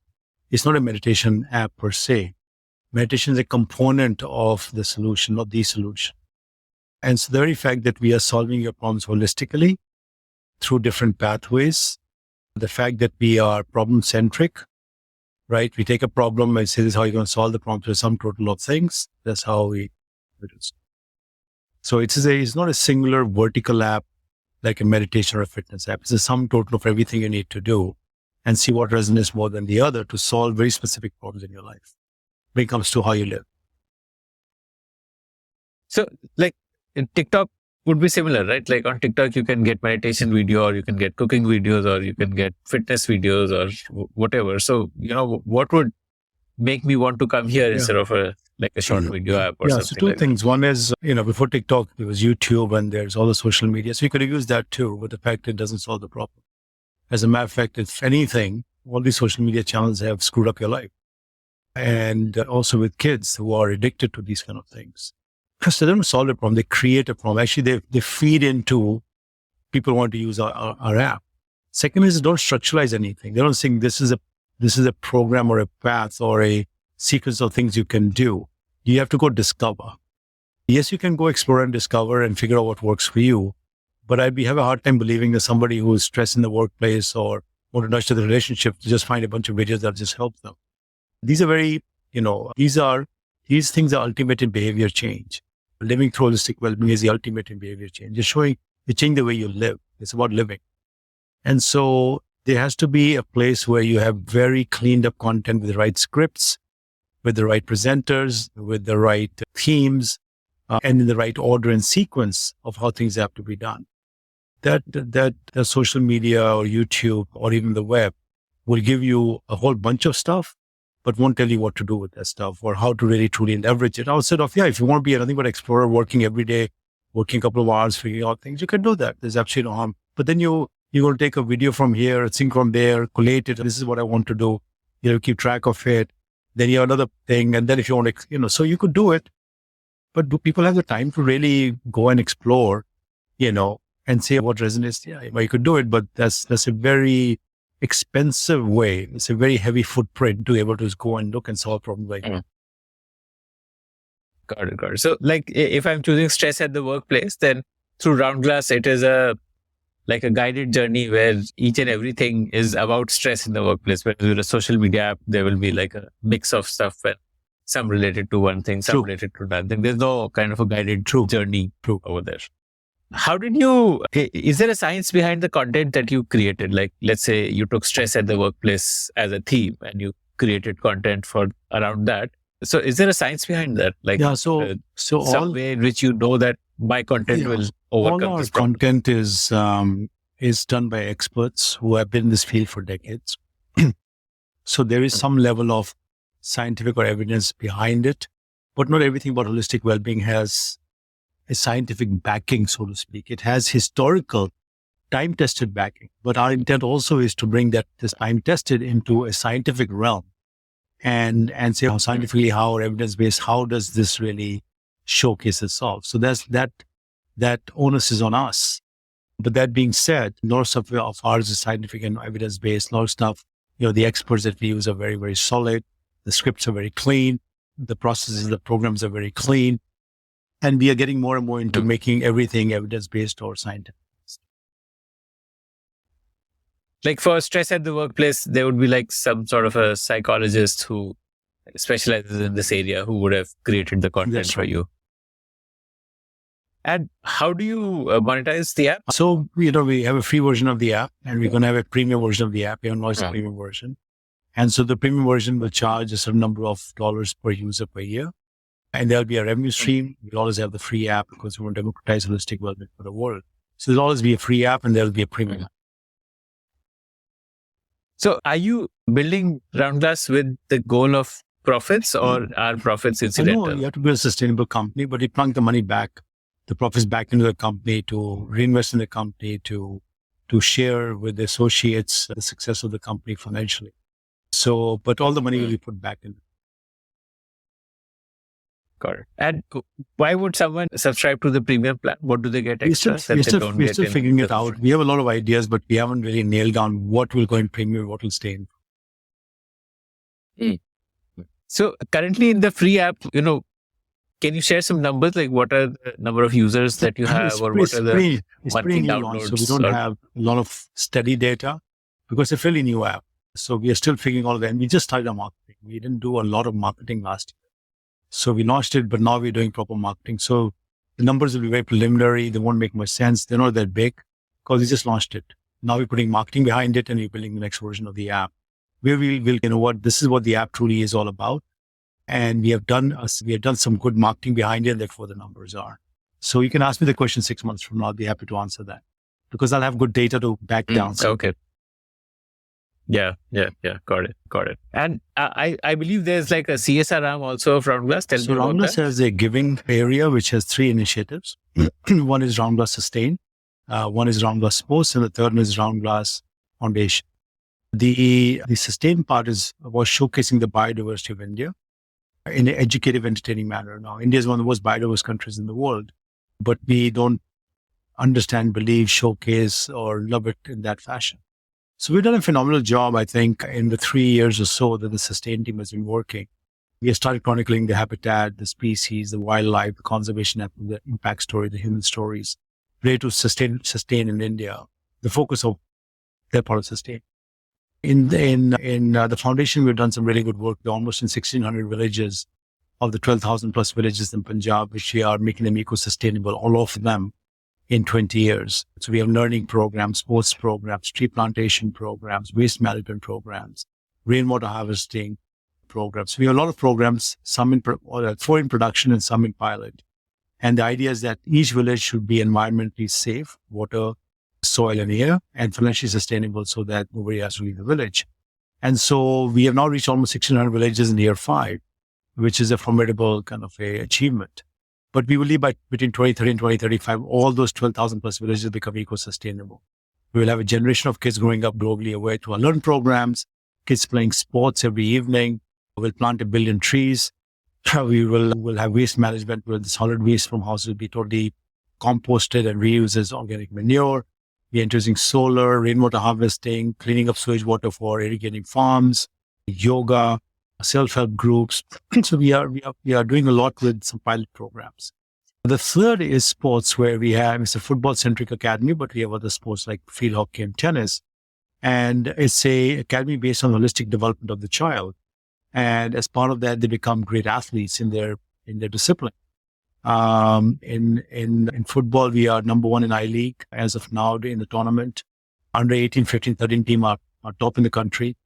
It's not a meditation app per se. Meditation is a component of the solution, not the solution. And so the very fact that we are solving your problems holistically through different pathways, the fact that we are problem-centric, right? We take a problem and say, this is how you're going to solve the problem through some total of things. That's how we do it. So it's not a singular vertical app like a meditation or a fitness app. It's a sum total of everything you need to do and see what resonates more than the other to solve very specific problems in your life when it comes to how you live. So like in TikTok would be similar, right? Like on TikTok, you can get meditation video, or you can get cooking videos, or you can get fitness videos, or whatever. So, what would make me want to come here instead of a short video app or something? So two things. One is, before TikTok, there was YouTube and there's all the social media. So you could have used that too, but the fact it doesn't solve the problem. As a matter of fact, if anything, all these social media channels have screwed up your life. And also with kids who are addicted to these kind of things. Because they don't solve the problem, they create a problem. Actually, they feed into people want to use our app. Second is, don't structuralize anything. They don't think this is a program or a path or a sequence of things you can do. You have to go discover. Yes, you can go explore and discover and figure out what works for you. But I'd have a hard time believing that somebody who is stressed in the workplace or want to nurture the relationship to just find a bunch of videos that just help them. These are very, these things are ultimate in behavior change. Living through holistic well-being is the ultimate in behavior change. Just showing, you change the way you live. It's about living. And so there has to be a place where you have very cleaned up content with the right scripts, with the right presenters, with the right themes, and in the right order and sequence of how things have to be done. That social media or YouTube or even the web will give you a whole bunch of stuff, but won't tell you what to do with that stuff or how to really truly leverage it. Outside of, if you want to be nothing but explorer, working every day, working a couple of hours, figuring out things, you can do that. There's absolutely no harm. But then you're going to take a video from here, a thing from there, collate it. This is what I want to do. Keep track of it. Then you have another thing. And then if you want to, so you could do it. But do people have the time to really go and explore, and say what resonates? Yeah, you could do it, but that's a very expensive way. It's a very heavy footprint to be able to go and look and solve problems like that. Got it. So like if I'm choosing stress at the workplace, then through RoundGlass, it is like a guided journey where each and everything is about stress in the workplace. Whereas with a social media app, there will be like a mix of stuff and some related to one thing, some related to that thing. There's no kind of a guided journey over there. How did is there a science behind the content that you created? Like, let's say you took stress at the workplace as a theme and you created content for around that. So is there a science behind that? Like, some way in which you know that my content will overcome all this our problem? content is done by experts who have been in this field for decades. So there is some level of scientific or evidence behind it, but not everything about holistic well-being has a scientific backing, so to speak. It has historical, time-tested backing, but our intent also is to bring this time-tested into a scientific realm and say how scientifically, how or evidence-based, how does this really showcase itself? So that onus is on us. But that being said, a lot of ours is scientific and evidence-based. A lot of stuff, the experts that we use are very, very solid. The scripts are very clean. The processes, the programs are very clean. And we are getting more and more into making everything evidence-based or scientific. Like for stress at the workplace, there would be like some sort of a psychologist who specializes in this area who would have created the content for you. And how do you monetize the app? So, we have a free version of the app and we're going to have a premium version of the app. We haven't launched the premium version. And so the premium version will charge a certain number of dollars per user per year. And there'll be a revenue stream. We'll always have the free app because we want to democratize holistic well-being for the world. So there'll always be a free app and there'll be a premium app. So are you building RoundGlass with the goal of profits or are profits incidental? No, you have to build a sustainable company, but you plunk the money back, the profits back into the company to reinvest in the company, to share with the associates the success of the company financially. So, but all the money will be put back in. Got it. And why would someone subscribe to the premium plan? What do they get extra? We're still figuring it out. We have a lot of ideas, but we haven't really nailed down what will go in premium, what will stay in. So currently in the free app, can you share some numbers? Like what are the number of users that you have what are the monthly downloads? So we don't have a lot of steady data because it's a fairly new app. So we are still figuring all of that. And we just started our marketing. We didn't do a lot of marketing last year. So we launched it, but now we're doing proper marketing. So the numbers will be very preliminary. They won't make much sense. They're not that big because we just launched it. Now we're putting marketing behind it and we're building the next version of the app. Where we will, this is what the app truly is all about. And we have done some good marketing behind it, and therefore the numbers are. So you can ask me the question 6 months from now. I'll be happy to answer that because I'll have good data to back down. Okay. Yeah. Got it. And I believe there's like a CSR arm also of RoundGlass. Tell me about that. RoundGlass has a giving area, which has 3 initiatives. One is RoundGlass Sustain, one is RoundGlass Sports, and the third one is RoundGlass Foundation. The Sustain part was showcasing the biodiversity of India in an educative, entertaining manner. Now, India is one of the most biodiverse countries in the world, but we don't understand, believe, showcase, or love it in that fashion. So we've done a phenomenal job, I think, in the 3 years or so that the Sustain team has been working. We have started chronicling the habitat, the species, the wildlife, the conservation, the impact story, the human stories, related to sustain in India, the focus of that part of Sustain. In the foundation, we've done some really good work. We're almost in 1,600 villages of the 12,000 plus villages in Punjab, which we are making them eco-sustainable, all of them in 20 years. So we have learning programs, sports programs, tree plantation programs, waste management programs, rainwater harvesting programs. We have a lot of programs, 4 in production and some in pilot. And the idea is that each village should be environmentally safe, water, soil and air, and financially sustainable so that nobody has to leave the village. And so we have now reached almost 1,600 villages in year 5, which is a formidable kind of a achievement. But we believe by between 2030 and 2035, all those 12,000 plus villages become eco-sustainable. We will have a generation of kids growing up globally aware to our learn programs, kids playing sports every evening. We'll plant 1 billion trees. We'll have waste management where the solid waste from houses will be totally composted and reused as organic manure. We're introducing solar, rainwater harvesting, cleaning up sewage water for irrigating farms, yoga, self-help groups. So we are doing a lot with some pilot programs. The third is sports, where it's a football-centric academy, but we have other sports like field hockey and tennis. And it's a academy based on holistic development of the child. And as part of that, they become great athletes in their discipline. In football, we are number one in I-League as of now in the tournament. Under 18, 15, 13 team are top in the country.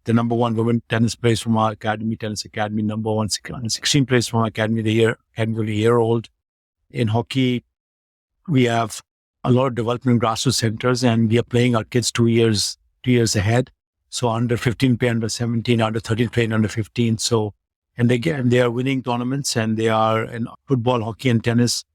The number one women tennis players from our tennis academy, number one 16 players from our academy of the year old. In hockey, we have a lot of development grassroots centers, and we are playing our kids 2 years ahead. So under 15 play under 17, under 13 play under 15. So, and they are winning tournaments, and they are in football, hockey, and tennis.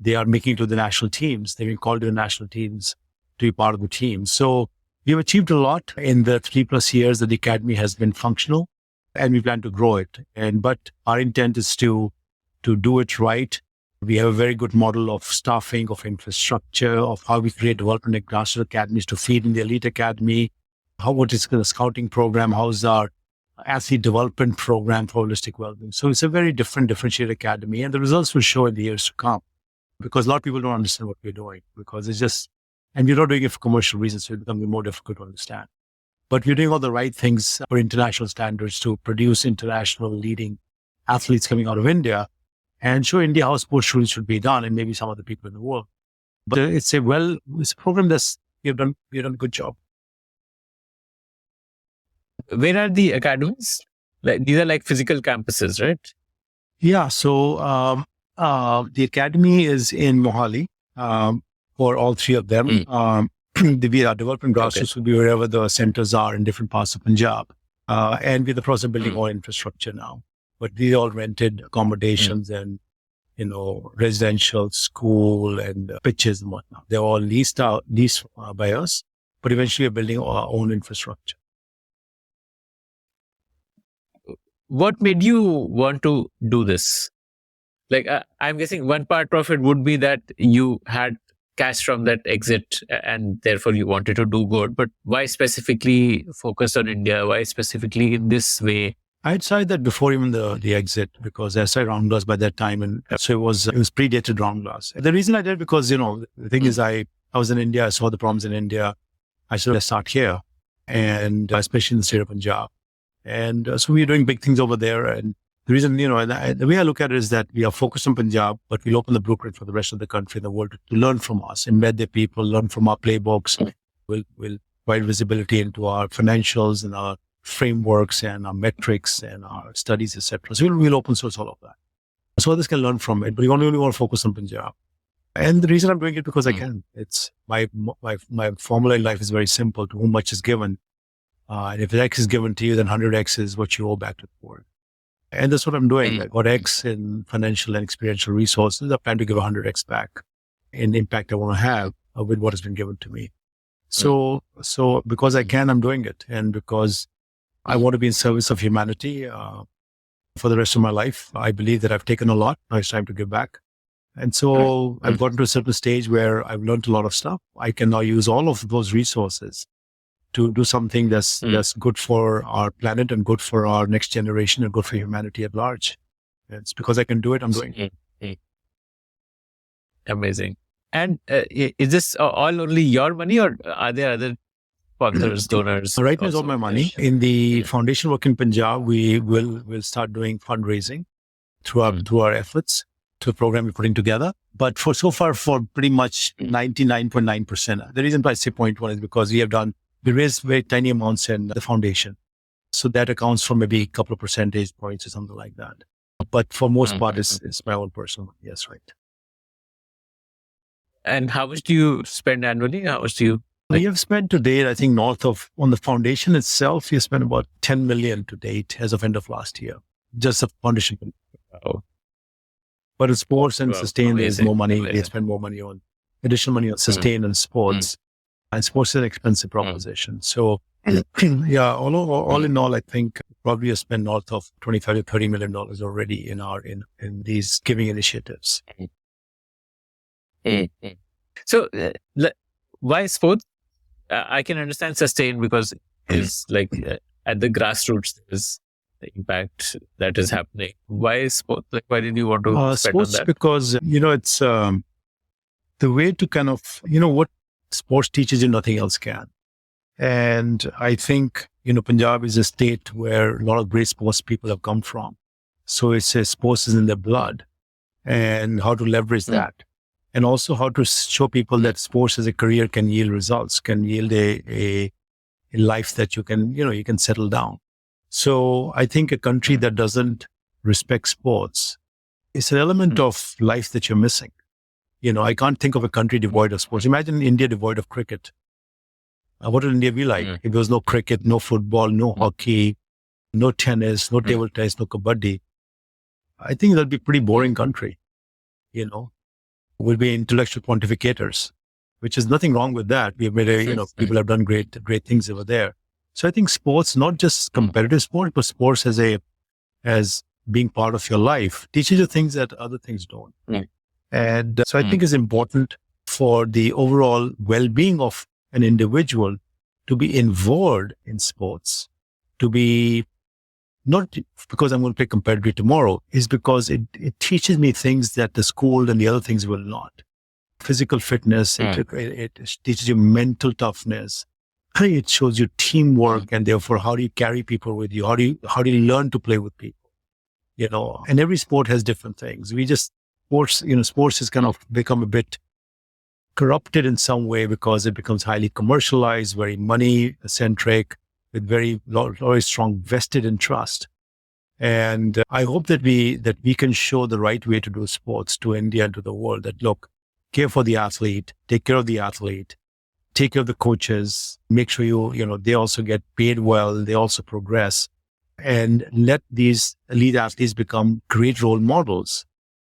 They are making it to the national teams. They've been called to the national teams to be part of the team. So we've achieved a lot in the 3+ years that the academy has been functional, and we plan to grow it. But our intent is to do it right. We have a very good model of staffing, of infrastructure, of how we create development in grassroots academies to feed in the elite academy. What is the scouting program? How's our athlete development program for holistic well-being? So it's a very differentiated academy, and the results will show in the years to come, because a lot of people don't understand what we're doing, because it's just, and we're not doing it for commercial reasons, so it's becoming more difficult to understand. But we're doing all the right things for international standards to produce international leading athletes coming out of India and show India how sports should be done, and maybe some other people in the world. But it's a program that's, we've done a good job. Where are the academies? These are like physical campuses, right? Yeah. So the academy is in Mohali for all three of them. The development grassroots will be wherever the centers are in different parts of Punjab. And we're in the process of building more infrastructure now. But these all rented accommodations and, residential, school, and pitches and whatnot. They're all leased by us, but eventually we're building our own infrastructure. What made you want to do this? I'm guessing one part of it would be that you had cash from that exit and therefore you wanted to do good. But why specifically focus on India? Why specifically in this way? I had decided that before even the exit, because I started RoundGlass by that time, and so it was predated RoundGlass. The reason I did, because the thing is, I was in India, I saw the problems in India. I said, let's start here, and especially in the state of Punjab. And so we are doing big things over there. And the reason, the way I look at it is that we are focused on Punjab, but we'll open the blueprint for the rest of the country and the world to learn from us, embed their people, learn from our playbooks. We'll provide visibility into our financials and our frameworks and our metrics and our studies, etc. So we'll open source all of that, so others can learn from it. But we only want to focus on Punjab. And the reason I'm doing it because I can. It's my formula in life is very simple: to whom much is given, and if X is given to you, then 100X is what you owe back to the world. And that's what I'm doing. I got X in financial and experiential resources. I plan to give 100X back in impact I want to have with what has been given to me. So because I can, I'm doing it, and because I want to be in service of humanity for the rest of my life. I believe that I've taken a lot. Now it's time to give back. And so I've gotten to a certain stage where I've learned a lot of stuff. I can now use all of those resources to do something that's good for our planet and good for our next generation and good for humanity at large. It's because I can do it, I'm doing it. Amazing. And is this all only your money, or are there other sponsors, donors? Right now, it's all my money. In the foundation work in Punjab, we will start doing fundraising through our efforts, to the program we're putting together. But for pretty much 99.9%. The reason why I say 0.1 is because we raised very tiny amounts in the foundation. So that accounts for maybe a couple of percentage points or something like that. But for most part, it's my own personal money. Yes, right. And how much do you spend annually? How much do you? We have spent to date, I think, on the foundation itself, we spent about 10 million to date as of end of last year. Just the foundation. Wow. But in sports and sustain, there's more money. Amazing. They spend more money on additional money on sustain and sports. And sports is an expensive proposition. So yeah, all in all, I think probably have spent north of $25 to $30 million already in these giving initiatives. So why sports? I can understand sustain because it's like at the grassroots, there's the impact that is happening. Why is sports? Like, why did you want to spend on sports? that? Because, it's the way to kind of, what sports teaches you, nothing else can. And I think, Punjab is a state where a lot of great sports people have come from. So it says sports is in their blood, and how to leverage that. And also how to show people that sports as a career can yield results, can yield a life that you can settle down. So I think a country that doesn't respect sports is an element of life that you're missing. I can't think of a country devoid of sports. Imagine India devoid of cricket. What would India be like if there was no cricket, no football, no hockey, no tennis, no table tennis, no kabaddi? I think that'd be a pretty boring country. We'll be intellectual pontificators, which is nothing wrong with that. We have made people have done great things over there. So I think sports, not just competitive sport, but sports as being part of your life, teaches you things that other things don't. And so I think it's important for the overall well-being of an individual to be involved in sports, to be not because I'm going to play competitively tomorrow, is because it teaches me things that the school and the other things will not. Physical fitness, it teaches you mental toughness. It shows you teamwork, and therefore how do you carry people with you? How do you learn to play with people? And every sport has different things. Sports has kind of become a bit corrupted in some way because it becomes highly commercialized, very money centric, with very strong vested interest. And I hope that we can show the right way to do sports to India and to the world. That look, care for the athlete, take care of the athlete, take care of the coaches, make sure they also get paid well, they also progress, and let these elite athletes become great role models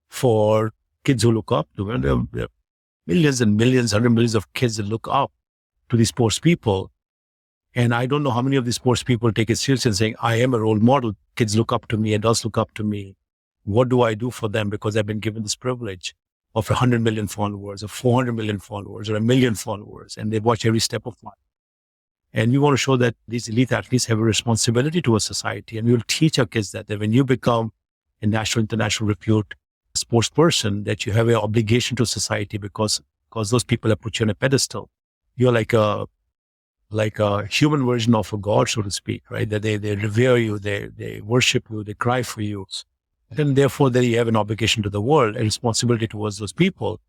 for kids who look up to them. There are millions and millions, 100 millions of kids that look up to these sports people. And I don't know how many of these sports people take it seriously and saying, I am a role model. Kids look up to me, adults look up to me. What do I do for them? Because I've been given this privilege of 100 million followers, or 400 million followers, or 1 million followers, and they watch every step of mine. And we want to show that these elite athletes have a responsibility to a society. And we will teach our kids that when you become a national, international repute sports person, that you have an obligation to society because those people have put you on a pedestal. You're like a human version of a god, so to speak, right? That they revere you, they worship you, they cry for you. And therefore, that you have an obligation to the world, a responsibility towards those people.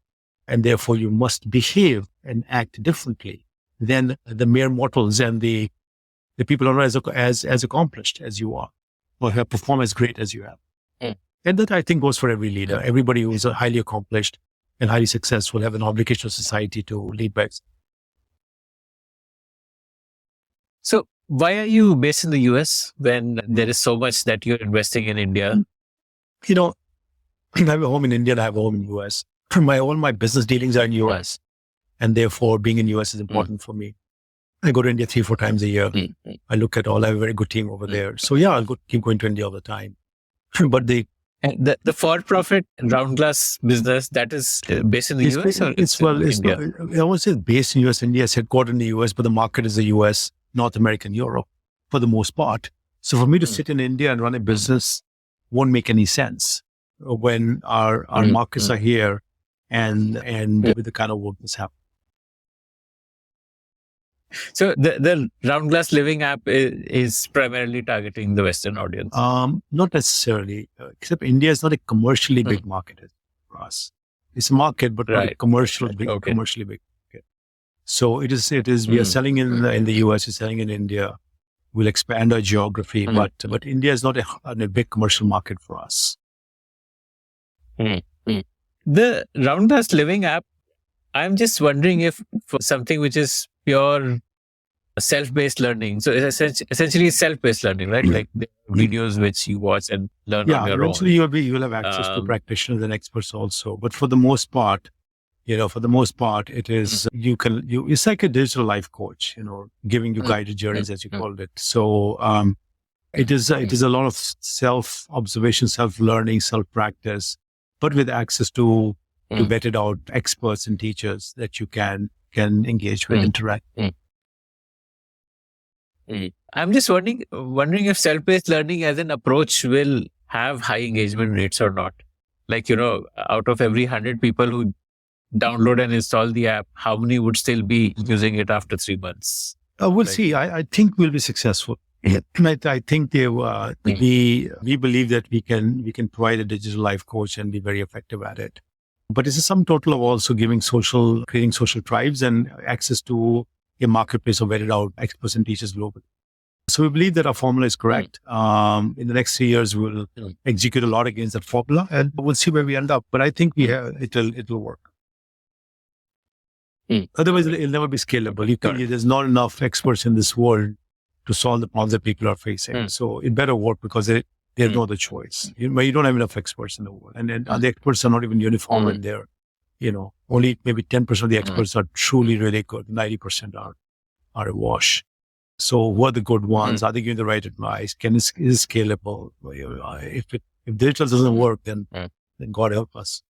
And therefore, you must behave and act differently than the mere mortals and the people who are as accomplished as you are, or have performed as great as you have. And that, I think, goes for every leader. Everybody who is highly accomplished and highly successful have an obligation to society to lead by example. So why are you based in the US when there is so much that you're investing in India? I have a home in India and I have a home in the US. All my business dealings are in the US. And therefore, being in the US is important for me. I go to India 3-4 times a year. I look at I have a very good team over there. So yeah, I'll keep going to India all the time. But the for-profit RoundGlass business, that is based in the US? I won't say based in US. India is headquartered in the US, but the market is the US, North America, and Europe for the most part. So for me to sit in India and run a business won't make any sense when our markets are here and with the kind of work that's happening. So the RoundGlass Living app is primarily targeting the Western audience? Not necessarily, except India is not a commercially big market for us. It's a market, but not a commercially big market. So it is. We are selling in the US, we're selling in India. We'll expand our geography, but India is not a big commercial market for us. The RoundGlass Living app, I'm just wondering if for something which is pure self-based learning. So it's essentially self-based learning, right? Like the videos which you watch and learn on your own. Eventually you'll have access to practitioners and experts also. But for the most part, it is, it's like a digital life coach, giving you guided journeys, as you called it. So, it is a lot of self-observation, self-learning, self-practice, but with access to vetted out experts and teachers that you can can engage with, interact. I'm just wondering if self-paced learning as an approach will have high engagement rates or not. Like, out of every 100 people who download and install the app, how many would still be using it after 3 months? We'll see. I think we'll be successful. I think we believe that we can provide a digital life coach and be very effective at it. But it's a sum total of also creating social tribes and access to a marketplace of vetted out experts and teachers globally. So we believe that our formula is correct. In the next 3 years, we'll execute a lot against that formula, and we'll see where we end up. But I think it'll work. Otherwise, it'll never be scalable. There's not enough experts in this world to solve the problems that people are facing. So it better work because they have no other choice. You don't have enough experts in the world, and the experts are not even uniform in there. Only maybe 10% of the experts are truly really good. 90% are a wash. So who are the good ones? Are they giving the right advice? Is it scalable? If digital doesn't work, then God help us.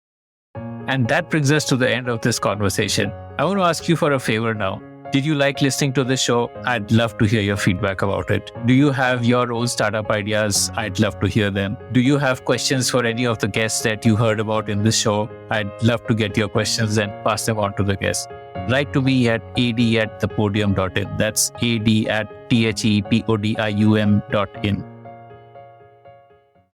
And that brings us to the end of this conversation. I want to ask you for a favor now. Did you like listening to this show? I'd love to hear your feedback about it. Do you have your own startup ideas? I'd love to hear them. Do you have questions for any of the guests that you heard about in this show? I'd love to get your questions and pass them on to the guests. Write to me at ad@thepodium.in. That's ad@thepodium.in.